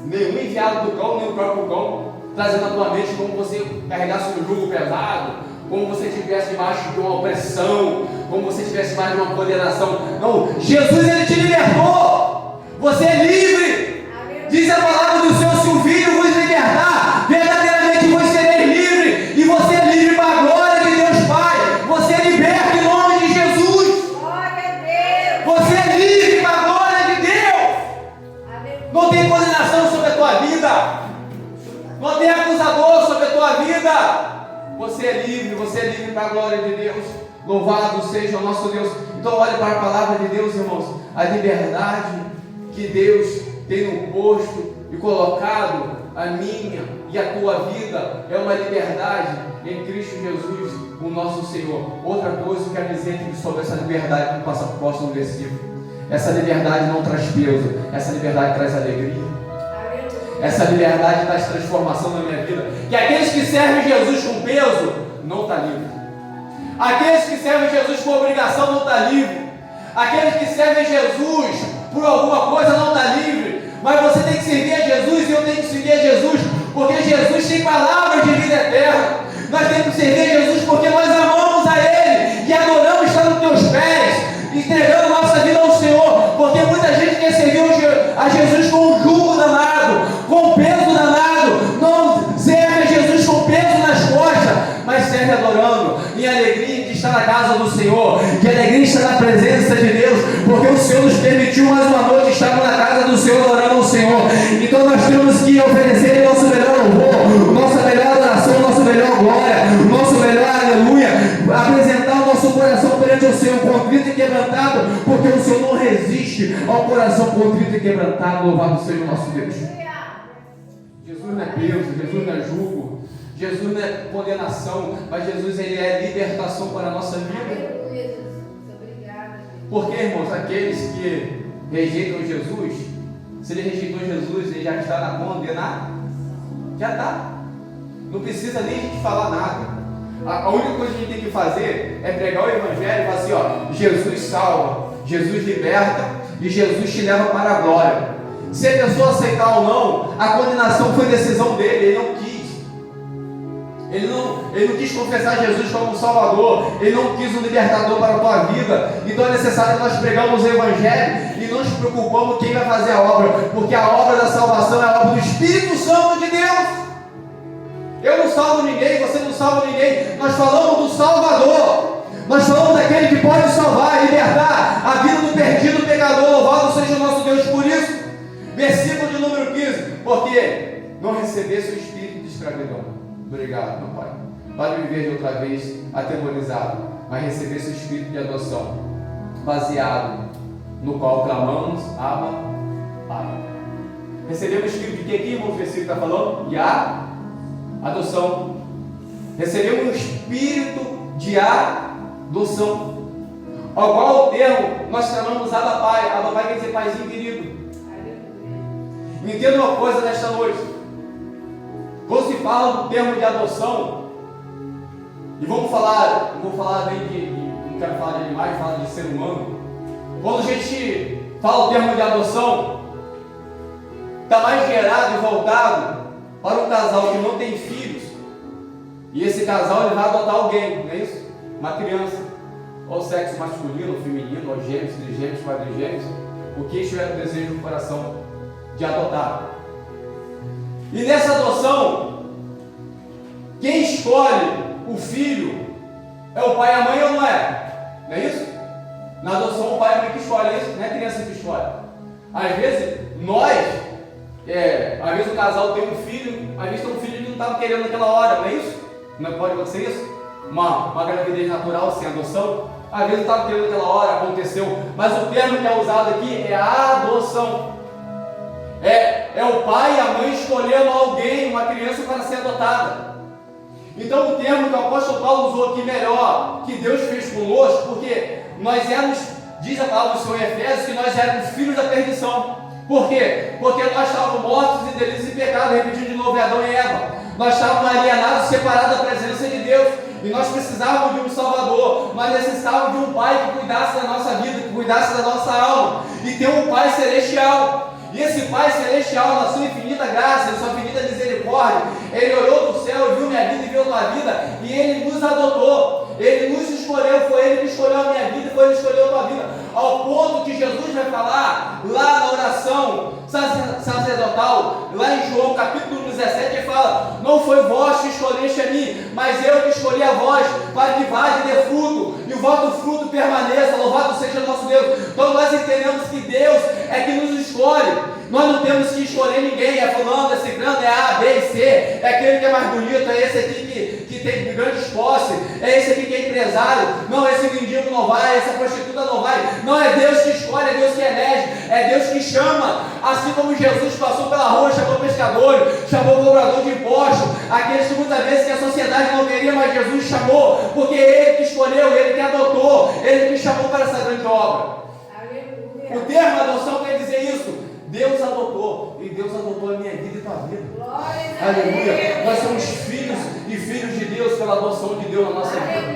nenhum enviado do cão, nem o próprio cão, trazendo na tua mente como você carregasse um jugo pesado, como você estivesse debaixo de uma opressão, como você estivesse debaixo de uma condenação. Não, Jesus, Ele te libertou. Você é livre. Diz a palavra do Senhor: se o Filho vos libertar, verdadeiramente vos sereis livre. E você é livre para a glória de Deus Pai. Você é liberto em nome de Jesus. Você é livre para a glória de Deus. Não tem condenação sobre a tua vida. Não tem acusador sobre a tua vida. Você é livre para a glória de Deus. Louvado seja o nosso Deus. Então olhe para a palavra de Deus, irmãos. A liberdade que Deus tem posto e colocado a minha e a tua vida é uma liberdade em Cristo Jesus, o nosso Senhor. Outra coisa que eu quero dizer sobre essa liberdade que passa por próximo versículo: essa liberdade não traz peso, essa liberdade traz alegria. Essa liberdade traz transformação na minha vida. Que aqueles que servem Jesus com peso não está livre. Aqueles que servem Jesus por obrigação não está livre. Aqueles que servem Jesus por alguma coisa não está livre. Mas você tem que servir a Jesus e eu tenho que servir a Jesus, porque Jesus tem palavras de vida eterna. Nós temos que servir a Jesus porque nós amamos a Ele e adoramos estar nos teus pés, entregando nossa vida ao Senhor. Porque muita gente quer servir a Jesus com um jugo danado, com peso danado. Não serve a Jesus com peso nas costas, mas serve adorando em alegria de estar na casa do Senhor, que alegria está na presença de Deus, porque o Senhor nos permitiu mais uma noite estarmos na casa do Senhor adorando ao Senhor. Então nós temos que oferecer o nosso melhor louvor, nossa melhor adoração, nossa melhor glória, nosso melhor aleluia, apresentar o nosso coração perante o Senhor contrito e quebrantado, porque o Senhor não resiste ao coração contrito e quebrantado. Louvado seja o nosso Deus. Jesus não é peso, Jesus não é jugo, Jesus não é condenação, mas Jesus, Ele é libertação para a nossa vida. Porque, irmãos, aqueles que rejeitam Jesus, se ele rejeitou Jesus, ele já está na condenação. Já está. Não precisa nem a gente falar nada. A única coisa que a gente tem que fazer é pregar o Evangelho e falar assim: ó, Jesus salva, Jesus liberta e Jesus te leva para a glória. Se a pessoa aceitar ou não, a condenação foi decisão dele, ele não quis. Ele não quis confessar Jesus como Salvador, Ele não quis um libertador para a tua vida. Então é necessário que nós pregamos o Evangelho e não nos preocupamos quem vai fazer a obra, porque a obra da salvação é a obra do Espírito Santo de Deus. Eu não salvo ninguém, você não salva ninguém. Nós falamos do Salvador, nós falamos daquele que pode salvar, libertar a vida do perdido pecador. Louvado seja o nosso Deus por isso. Versículo de número 15: porque não recebesse o espírito de escravidão. Obrigado, meu Pai. Para viver de outra vez atemorizado, mas recebesse o espírito de adoção, baseado no qual clamamos, Abba, Pai. Recebemos o espírito de que aqui, irmão? O versículo está falando? De adoção. Recebemos o espírito de adoção, ao qual o termo nós chamamos Abba Pai. Abba Pai quer dizer paizinho querido. Entenda uma coisa nesta noite. Quando se fala do termo de adoção, e vamos falar, não vou falar nem não quero falar de animais, falar de ser humano. Quando a gente fala o termo de adoção, está mais gerado e voltado para um casal que não tem filhos, e esse casal ele vai adotar alguém, não é isso? Uma criança, ou sexo masculino, ou feminino, ou gêmeos, trigêmeos, quadrigêmeos, o que estiver no desejo do coração de adotar. E nessa adoção, quem escolhe o filho é o pai e a mãe, ou não é? Não é isso? Na adoção, o pai é meio que escolhe isso, não é a criança que escolhe. Às vezes, às vezes o casal tem um filho, às vezes tem um filho que não estava querendo naquela hora, não é isso? Não pode acontecer isso? Uma gravidez natural sem adoção, às vezes não estava querendo naquela hora, aconteceu, mas o termo que é usado aqui é a adoção. É o pai e a mãe escolhendo alguém, uma criança para ser adotada. Então o termo que o apóstolo Paulo usou aqui melhor, que Deus fez conosco, porque nós éramos, diz a palavra do Senhor em Efésios, que nós éramos filhos da perdição. Por quê? Porque nós estávamos mortos em delitos e pecados, repetindo de novo, Adão e Eva. Nós estávamos alienados, separados da presença de Deus. E nós precisávamos de um Salvador. Nós necessitávamos de um Pai que cuidasse da nossa vida, que cuidasse da nossa alma. E tem um Pai celestial. E esse Pai celestial, na sua infinita graça, na sua infinita misericórdia, Ele olhou do céu, viu minha vida e viu a tua vida, e Ele nos adotou. Ele nos escolheu, foi Ele que escolheu a minha vida, foi Ele que escolheu a tua vida. Ao ponto que Jesus vai falar, lá na oração sacerdotal, lá em João capítulo 17, ele fala: não foi vós que escolheste a mim, mas eu que escolhi a vós, para que vade e dê fruto, e o vosso fruto permaneça, louvado seja o nosso Deus. Então nós entendemos que Deus é que nos escolhe. Nós não temos que escolher ninguém, é fulano, é ciclano, é A, B e C, é aquele que é mais bonito, é esse aqui que tem grandes posses, é esse aqui que é empresário, não, esse mendigo não vai, essa prostituta não vai. Não, é Deus que escolhe, é Deus que elege, é Deus que chama. Assim como Jesus passou pela rua, chamou pescadores, chamou cobrador de impostos, aqueles que muitas vezes que a sociedade não queria, mas Jesus chamou, porque Ele que escolheu, Ele que adotou, Ele que chamou para essa grande obra. Aleluia. O termo adoção quer dizer isso. Deus adotou, e Deus adotou a minha vida e a tua vida. Aleluia. Nós somos filhos e filhos de Deus pela adoção de Deus na nossa vida.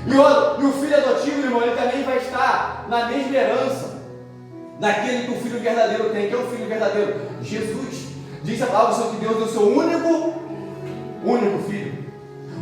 E o filho adotivo, irmão, ele também vai estar na mesma herança daquele que o filho verdadeiro tem. Que é o filho verdadeiro? Jesus. Diz a palavra do Senhor que Deus deu o seu único filho.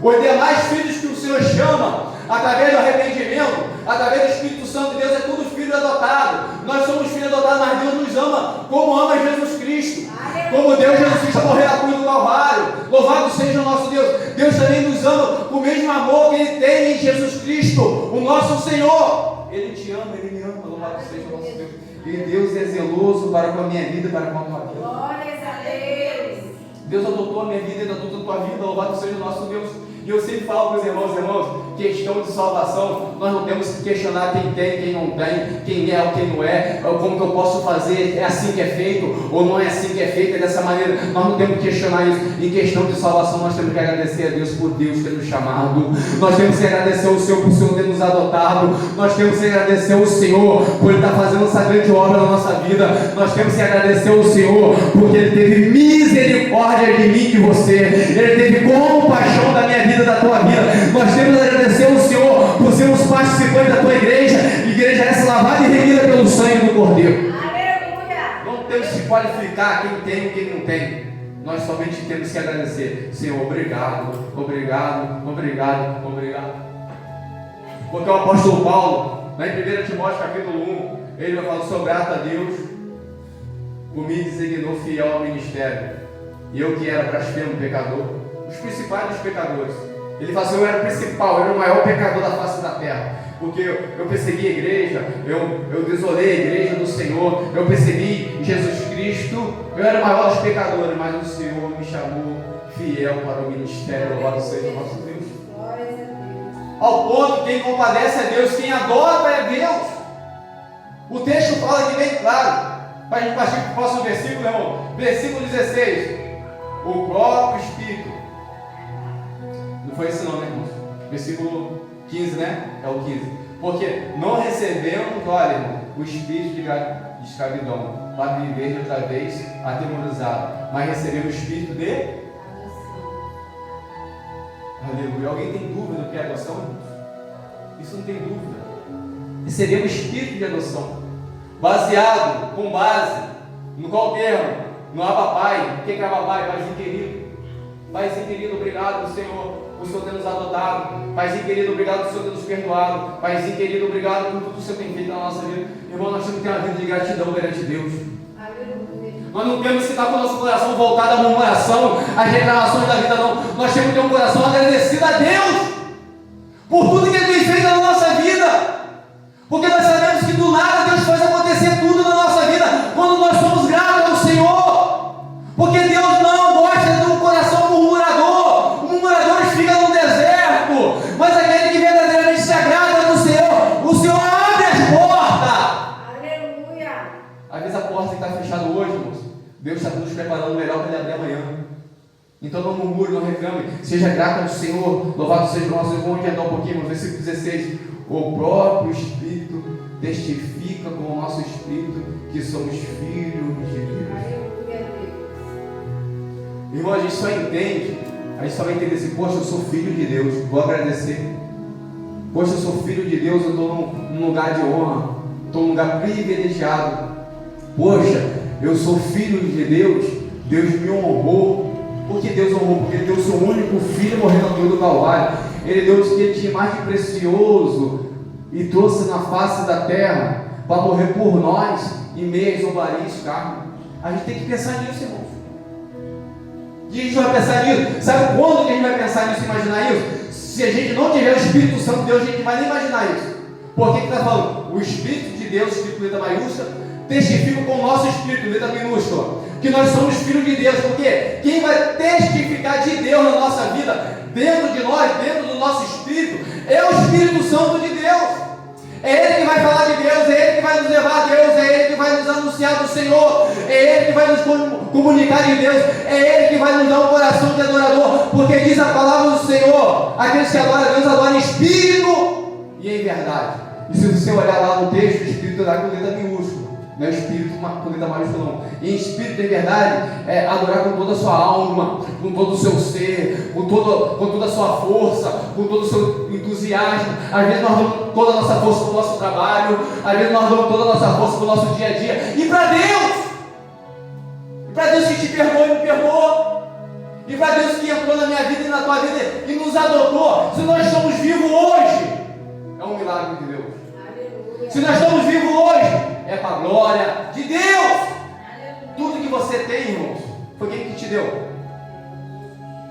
Os demais filhos que o Senhor chama, através do arrependimento, através do Espírito Santo de Deus, é tudo filho adotado. Nós somos filhos adotados, mas Deus nos ama como ama Jesus Cristo. Como Deus, Jesus Cristo morreu na cruz do Calvário. Louvado seja o nosso Deus. Deus também nos ama com o mesmo amor que Ele tem em Jesus Cristo, o nosso Senhor. Ele te ama, Ele me ama. Louvado seja o nosso Deus. E Deus é zeloso para com a minha vida e para com a tua vida. Glórias a Deus. Deus adotou a minha vida e adotou a tua vida. Louvado seja o nosso Deus. E eu sempre falo para os irmãos, questão de salvação, nós não temos que questionar quem tem, quem não tem, quem é ou quem não é, como que eu posso fazer, é assim que é feito, ou não é assim que é feito, é dessa maneira. Nós não temos que questionar isso. Em questão de salvação, nós temos que agradecer a Deus por Deus ter nos chamado, nós temos que agradecer ao Senhor por o Senhor ter nos adotado, nós temos que agradecer ao Senhor por Ele estar fazendo essa grande obra na nossa vida, nós temos que agradecer ao Senhor porque Ele teve misericórdia de mim e de você, Ele teve compaixão da minha vida, da tua vida. Nós temos que agradecer ao Senhor por sermos participantes da tua igreja essa lavada e remida pelo sangue do Cordeiro. Aleluia. Não temos que qualificar quem tem e quem não tem. Nós somente temos que agradecer. Senhor, obrigado, obrigado, obrigado, obrigado. Porque o apóstolo Paulo, lá em 1 Timóteo capítulo 1, ele vai falar: sou grato a Deus por me designou fiel ao ministério. E eu que era blasfemo, pecador, os principais dos pecadores. Ele fala assim: eu era o principal, eu era o maior pecador da face da terra. Porque eu persegui a igreja, eu desolei a igreja do Senhor, eu persegui Jesus Cristo, eu era o maior dos pecadores, mas o Senhor me chamou fiel para o ministério. Louvado seja o nosso Deus. Ao ponto que quem compadece é Deus, quem adota é Deus. O texto fala aqui bem claro, para a gente partir para o próximo versículo, irmão. Versículo 16: o próprio Espírito. Não foi esse não, né, irmão? Versículo 15, né? É o 15. Porque não recebemos, olha, irmão, o espírito de escravidão para viver de outra vez atemorizado, mas recebemos o espírito de aleluia. Alguém tem dúvida do que é adoção, irmãos? Isso não tem dúvida. Recebemos o espírito de adoção, baseado, com base, no qual termo? No Abba Pai. O que é Abba Pai? Paizinho querido. Paizinho querido, obrigado, Senhor, por o Senhor ter nos adotado. Paizinho querido, obrigado por o Senhor ter nos perdoado. Paizinho querido, obrigado por tudo que o Senhor tem feito na nossa vida. Irmão, nós temos que ter uma vida de gratidão perante Deus. Nós não temos que estar com o nosso coração voltado à murmuração, às reclamações da vida, não. Nós temos que ter um coração agradecido a Deus por tudo que Ele tem feito na nossa vida. Porque nós Então não murmure, não reclame, seja grato ao Senhor, louvado seja o nosso Deus. Vamos adiantar um pouquinho, no versículo 16. O próprio Espírito testifica com o nosso Espírito que somos filhos de Deus. Irmão, a gente só vai entender assim, poxa, eu sou filho de Deus, vou agradecer. Poxa, eu sou filho de Deus, eu estou num lugar de honra, estou num lugar privilegiado. Poxa, eu sou filho de Deus, Deus me honrou. Por que Deus honrou? Porque Ele deu o seu único filho morrendo na cruz do Calvário. Ele deu o que Ele tinha mais de precioso e trouxe na face da terra para morrer por nós em meio às zombarias, carne. A gente tem que pensar nisso, irmãos. E a gente vai pensar nisso. Sabe quando que a gente vai pensar nisso e imaginar isso? Se a gente não tiver o Espírito Santo de Deus, a gente vai nem imaginar isso. Por que está falando? O Espírito de Deus, Espírito letra maiúscula, testifica com o nosso Espírito, letra minúscula, que nós somos filhos de Deus. Porque quem vai testificar de Deus na nossa vida, dentro de nós, dentro do nosso Espírito, é o Espírito Santo de Deus. É Ele que vai falar de Deus, é Ele que vai nos levar a Deus, é Ele que vai nos anunciar do Senhor, é Ele que vai nos comunicar de Deus, é Ele que vai nos dar um coração de adorador, porque diz a palavra do Senhor, aqueles que adoram a Deus adoram em espírito e em verdade. E se você olhar lá no texto, o espírito lá com letra minúscula, não é espírito com letra maiúscula não. E em espírito e em verdade é adorar com toda a sua alma, com todo o seu ser, com toda a sua força, com todo o seu entusiasmo. Às vezes nós damos toda a nossa força para o nosso trabalho, às vezes nós damos toda a nossa força para o nosso dia a dia. E para Deus! E para Deus que te perdoou e me perdoou. E para Deus que entrou na minha vida e na tua vida e nos adotou. Se nós estamos vivos hoje, é um milagre de Deus. Aleluia. Se nós estamos vivos hoje, é para a glória de Deus. Aleluia. Tudo que você tem, irmãos, foi quem que te deu?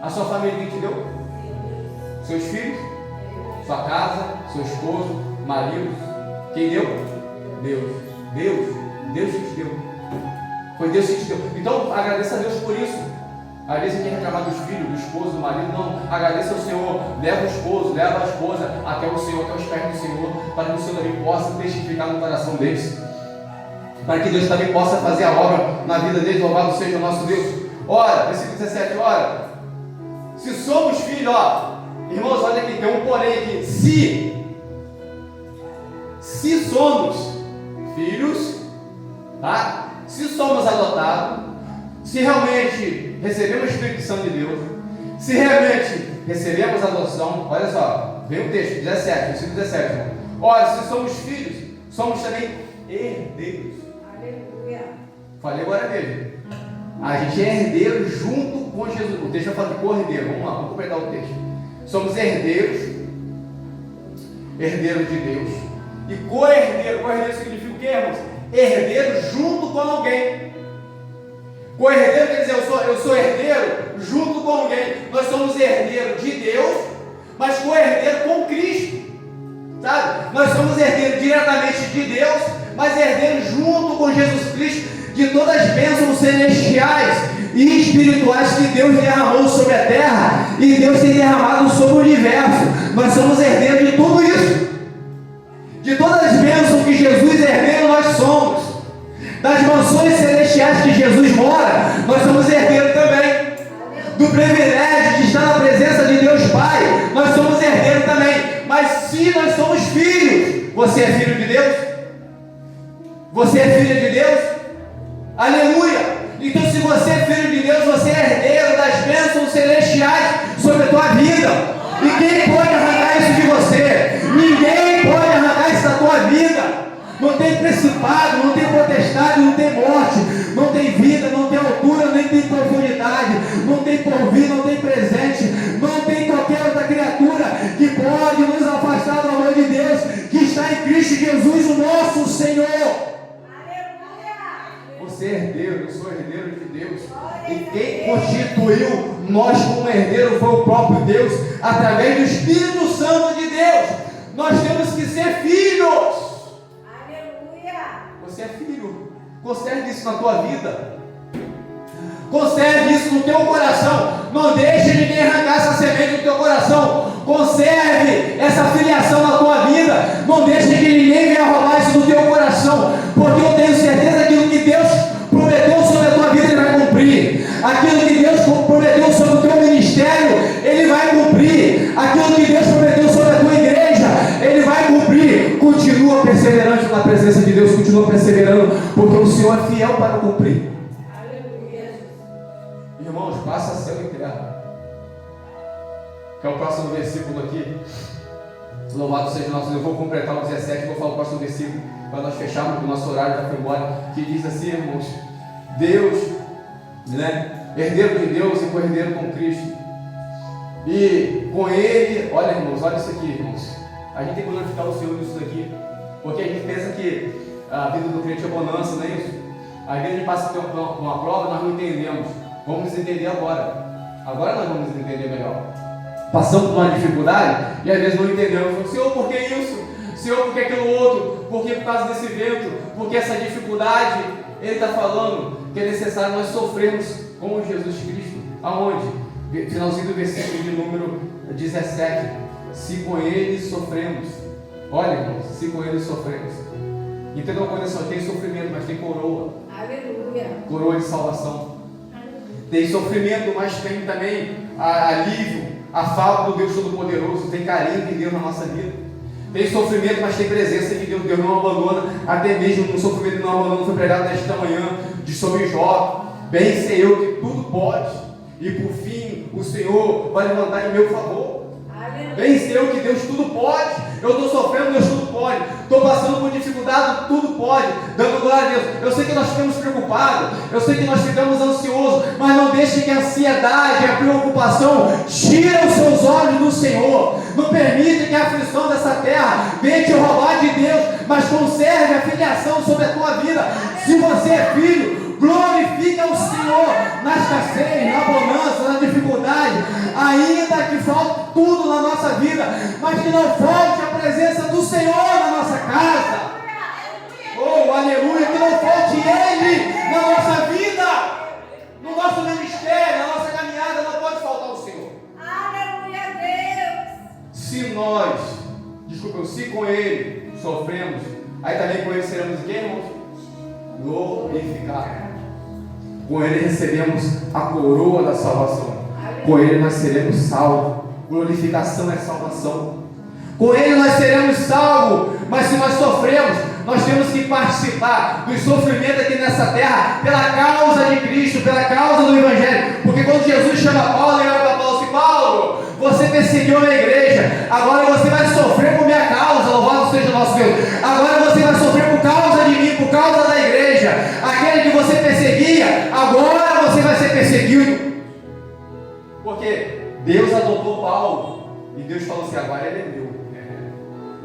A sua família quem te deu? Seus filhos? Sua casa? Seu esposo? Marido? Quem deu? Deus. Deus que te deu. Foi Deus que te deu. Então agradeça a Deus por isso. Às vezes você quer reclamar dos filhos, do esposo, do marido. Não, agradeça ao Senhor. Leva o esposo, leva a esposa até o Senhor, até os pés do Senhor, para que o Senhor também possa testificar no coração deles, para que Deus também possa fazer a obra na vida deles. Louvado seja o nosso Deus. Ora, versículo 17, ora, se somos filhos, irmãos, olha aqui, tem um porém aqui. Se somos filhos, tá? Se somos adotados, se realmente recebemos o Espírito Santo de Deus, se realmente recebemos a adoção, olha só, vem o texto, 17, versículo 17. Irmão. Ora, se somos filhos, somos também herdeiros. Aleluia. Falei agora mesmo. A gente é herdeiro junto com Jesus. O texto fala de co-herdeiro. Vamos lá, vamos completar o texto. Somos herdeiros de Deus. E co-herdeiro significa o quê, irmãos? Herdeiro junto com alguém. Co-herdeiro quer dizer, eu sou herdeiro junto com alguém. Nós somos herdeiros de Deus, mas co-herdeiro com Cristo. Sabe? Nós somos herdeiros diretamente de Deus, mas herdeiros junto com Jesus Cristo de todas as bênçãos celestiais e espirituais que Deus derramou sobre a terra e Deus tem derramado sobre o universo. Nós somos herdeiros de tudo isso. De todas as bênçãos que Jesus herdeiro nós somos. Das mansões celestiais que Jesus mora, nós somos herdeiros também. Do privilégio de estar na presença de Deus Pai, nós somos herdeiros também. Mas se nós somos filhos, você é filho de Deus? Você é filha de Deus? Aleluia! Então se você é filho de Deus, você é herdeiro das bênçãos celestiais sobre a tua vida. E quem pode arrancar isso de você? Ninguém pode arrancar isso da tua vida. Não tem principado, não tem potestade, não tem morte, não tem vida, não tem altura, nem tem profundidade, não tem porvir, não tem presente, não tem qualquer outra criatura que pode nos afastar do amor de Deus, que está em Cristo Jesus, o nosso Senhor. Você é herdeiro, eu sou herdeiro de Deus. E quem constituiu nós como herdeiro foi o próprio Deus, através do Espírito Santo de Deus. Nós temos que ser filhos. Você é filho. Conserve isso na tua vida. Conserve isso no teu coração. Não deixe ninguém arrancar essa semente do teu coração. Conserve essa filiação na tua vida. Não deixe que ninguém venha roubar isso do teu coração. Porque eu tenho certeza que aquilo que Deus prometeu sobre a tua vida, Ele vai cumprir. Aquilo que Deus prometeu sobre o teu presença de Deus continua perseverando, porque o Senhor é fiel para cumprir. Aleluia. Irmãos, passa céu e terra. Que é o próximo versículo aqui. Louvado seja o nosso Deus. Eu vou completar o 17, vou falar o próximo versículo para nós fecharmos, porque o nosso horário já foi embora. Que diz assim, irmãos: Deus, herdeiro de Deus e co-herdeiro com Cristo. E com Ele, olha, irmãos, olha isso aqui, irmãos. A gente tem que glorificar o Senhor nisso daqui, porque a gente pensa que a vida do crente é bonança, não é isso? Às vezes a gente passa por uma prova, nós não entendemos. Vamos entender agora. Agora nós vamos entender melhor. Passamos por uma dificuldade e às vezes não entendemos. Senhor, por que isso? Senhor, por que aquilo outro? Por que por causa desse vento? Por que essa dificuldade? Ele está falando que é necessário nós sofrermos com Jesus Cristo. Aonde? Finalzinho do versículo de número 17. Se com Ele sofremos. Olha, irmãos, se com Ele sofremos. Entenda uma coisa só, tem sofrimento, mas tem coroa. Aleluia. Coroa de salvação. Tem sofrimento, mas tem também alívio, afago do Deus Todo-Poderoso. Tem carinho de Deus na nossa vida. Tem sofrimento, mas tem presença de Deus. Deus não abandona, até mesmo no sofrimento não abandona. Foi pregado nesta manhã de sobre Jó. Bem sei eu que tudo pode, e por fim o Senhor vai levantar em meu favor. Bem sei eu que Deus tudo pode. Eu estou sofrendo, Deus tudo pode. Estou passando por dificuldade, tudo pode. Dando glória a Deus. Eu sei que nós ficamos preocupados, eu sei que nós ficamos ansiosos, mas não deixe que a ansiedade, a preocupação tire os seus olhos do Senhor. Não permite que a aflição dessa terra venha te roubar de Deus, mas conserve a filiação sobre a tua vida. Se você é filho, glorifica o Senhor na escassez, na bonança, na dificuldade, ainda que falte tudo na nossa vida, mas que não falte a presença do Senhor na nossa casa. Oh, aleluia, que não falte Ele na nossa vida, no nosso ministério, na nossa caminhada, não pode faltar o Senhor. Aleluia, Deus. Se com Ele sofremos, aí também com Ele seremos o quê, irmãos? Glorificados. Com Ele recebemos a coroa da salvação. Com Ele nós seremos salvos. Glorificação é salvação. Com Ele nós seremos salvos. Mas se nós sofremos, nós temos que participar do sofrimento aqui nessa terra pela causa de Cristo, pela causa do Evangelho. Porque quando Jesus chama Paulo, ele olha para Paulo assim: Paulo, você perseguiu a minha igreja, agora você vai sofrer por minha causa. Louvado seja o nosso Deus. Agora você vai sofrer por causa de mim, por causa da igreja. Aquele que você perseguia, agora você vai ser perseguido. Porque Deus adotou Paulo e Deus falou assim: agora ele é meu.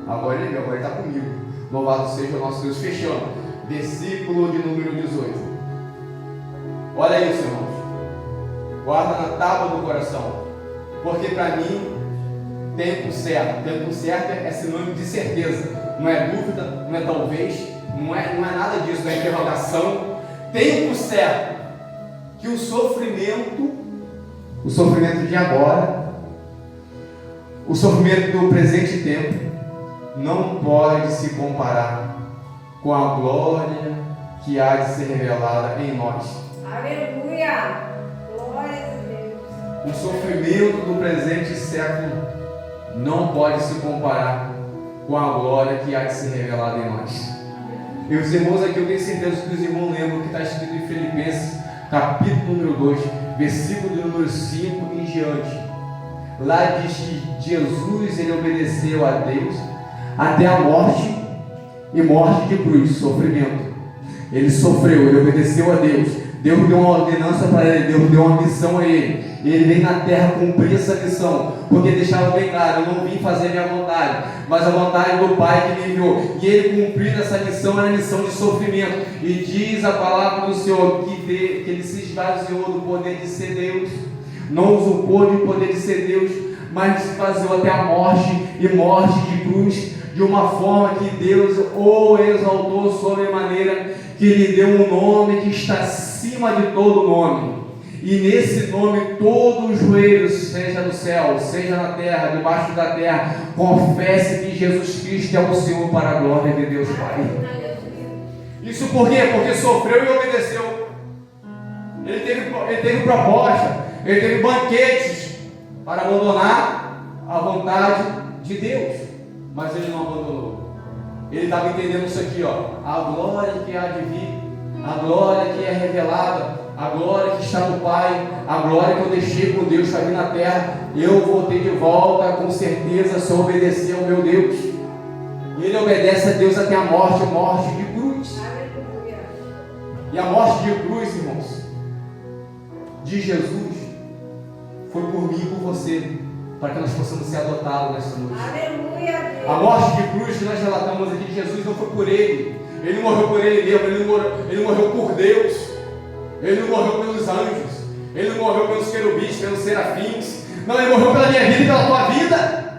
Agora ele é meu, agora ele está comigo. Louvado seja o nosso Deus. Fechando, versículo de número 18. Olha isso, irmãos. Guarda na tábua do coração, porque para mim, tempo certo é sinônimo de certeza. Não é dúvida, não é talvez, não é nada disso, não é interrogação. Tempo certo, que o sofrimento de agora, o sofrimento do presente tempo, não pode se comparar com a glória que há de ser revelada em nós. Aleluia. Glória a Deus. O sofrimento do presente século não pode se comparar com a glória que há de ser revelada em nós. E os irmãos aqui, eu tenho certeza que os irmãos lembram o que está escrito em Filipenses, capítulo número 2, versículo de número 5 em diante. Lá diz que Jesus, ele obedeceu a Deus até a morte, e morte de cruz, sofrimento. Ele sofreu, ele obedeceu a Deus. Deus deu uma ordenança para ele, Deus deu uma missão a ele. Ele veio na terra cumprir essa missão, porque deixava bem claro: eu não vim fazer minha vontade, mas a vontade do Pai que me enviou. E ele cumprindo essa missão, era a missão de sofrimento. E diz a palavra do Senhor que ele se esvaziou do poder de ser Deus, não usurpou de poder de ser Deus, mas se esvaziou até a morte, e morte de cruz, de uma forma que Deus o exaltou sobremaneira, que lhe deu um nome que está acima de todo nome. E nesse nome todo joelho, seja no céu, seja na terra, debaixo da terra, confesse que Jesus Cristo é o Senhor, para a glória de Deus Pai. Isso por quê? Porque sofreu e obedeceu. Ele teve proposta, ele teve banquetes para abandonar a vontade de Deus, mas ele não abandonou. Ele estava entendendo isso aqui, ó. A glória que há de vir, a glória que é revelada, a glória que está no Pai, a glória que eu deixei com Deus para vir na terra, eu vou ter de volta com certeza se eu obedecer ao meu Deus. E ele obedece a Deus até a morte de cruz. Aleluia. E a morte de cruz, irmãos, de Jesus, foi por mim e por você, para que nós possamos ser adotados nesta noite. Aleluia, Deus. A morte de cruz que nós relatamos aqui de Jesus não foi por ele. Ele não morreu por ele mesmo, ele morreu por Deus. Ele não morreu pelos anjos. Ele não morreu pelos querubins, pelos serafins. Não, ele morreu pela minha vida e pela tua vida.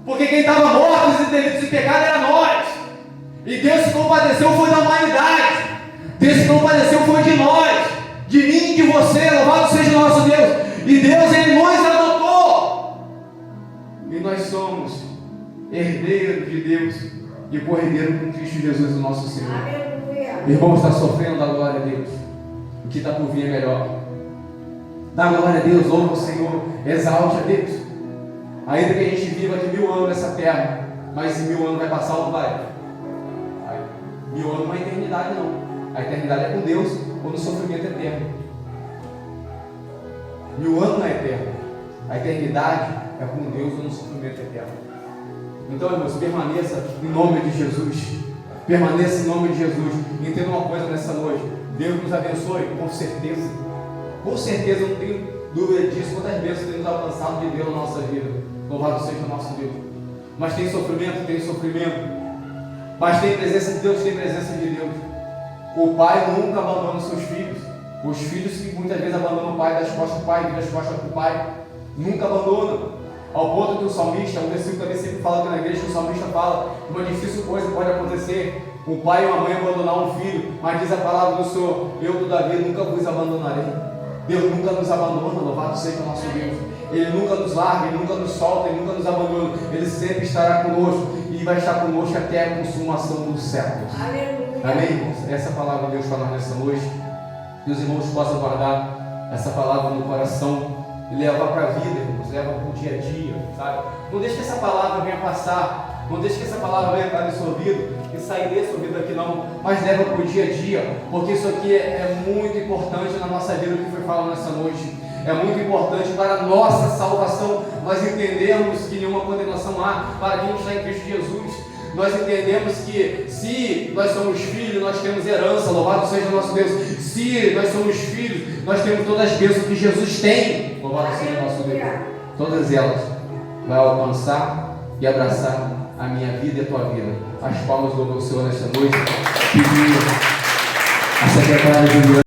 Porque quem estava morto em delitos e pecado era nós. E Deus se compadeceu foi da humanidade. Deus se compadeceu foi de nós, de mim e de você. Louvado seja o nosso Deus. E Deus, ele nos adotou. E nós somos herdeiros de Deus e co-herdeiros com Cristo Jesus, o nosso Senhor. Aleluia. Irmão, está sofrendo da glória a Deus. O que está por vir é melhor. Dá glória a Deus, louva o Senhor, exalte a Deus. Ainda que a gente viva aqui 1000 anos nessa terra, mas em 1000 anos vai passar ou não vai? 1000 anos não é eternidade, não. A eternidade é com Deus ou no sofrimento eterno. 1000 anos não é eterno. A eternidade é com Deus ou no sofrimento eterno. Então, irmãos, permaneça em nome de Jesus. Permaneça em nome de Jesus. Entenda uma coisa nessa noite. Deus nos abençoe, com certeza. Com certeza, eu não tenho dúvida disso. Quantas vezes temos alcançado de Deus na nossa vida. Louvado seja o nosso Deus. Mas tem sofrimento, tem sofrimento. Mas tem presença de Deus, tem presença de Deus. O pai nunca abandona os seus filhos. Os filhos que muitas vezes abandonam o pai, das costas do pai, das costas para o pai, nunca abandonam. Ao ponto que o salmista, um versículo também sempre fala aqui na igreja, que o salmista fala que uma difícil coisa pode acontecer, um pai e uma mãe abandonar um filho, mas diz a palavra do Senhor, eu todavia nunca vos abandonarei. Deus nunca nos abandona, louvado seja o nosso Deus. Ele nunca nos larga, Ele nunca nos solta, Ele nunca nos abandona. Ele sempre estará conosco e vai estar conosco até a consumação dos séculos. Aleluia. Amém, irmãos? Essa é a palavra de Deus para nós nessa noite. Que os irmãos possam guardar essa palavra no coração e levar para a vida, irmãos, leva para o dia a dia, sabe? Não deixe que essa palavra venha passar, não deixe que essa palavra venha entrar no seu ouvido e sair desse ouvido aqui não, mas leva para o dia a dia, porque isso aqui é muito importante na nossa vida, o que foi falado nessa noite. É muito importante para a nossa salvação, nós entendemos que nenhuma condenação há para quem está em Cristo Jesus. Nós entendemos que se nós somos filhos, nós temos herança, louvado seja o nosso Deus. Se nós somos filhos, nós temos todas as bênçãos que Jesus tem, louvado seja o nosso Deus. Todas elas vai alcançar e abraçar a minha vida e a tua vida. As palmas do Senhor nesta noite. Pedir a secretária de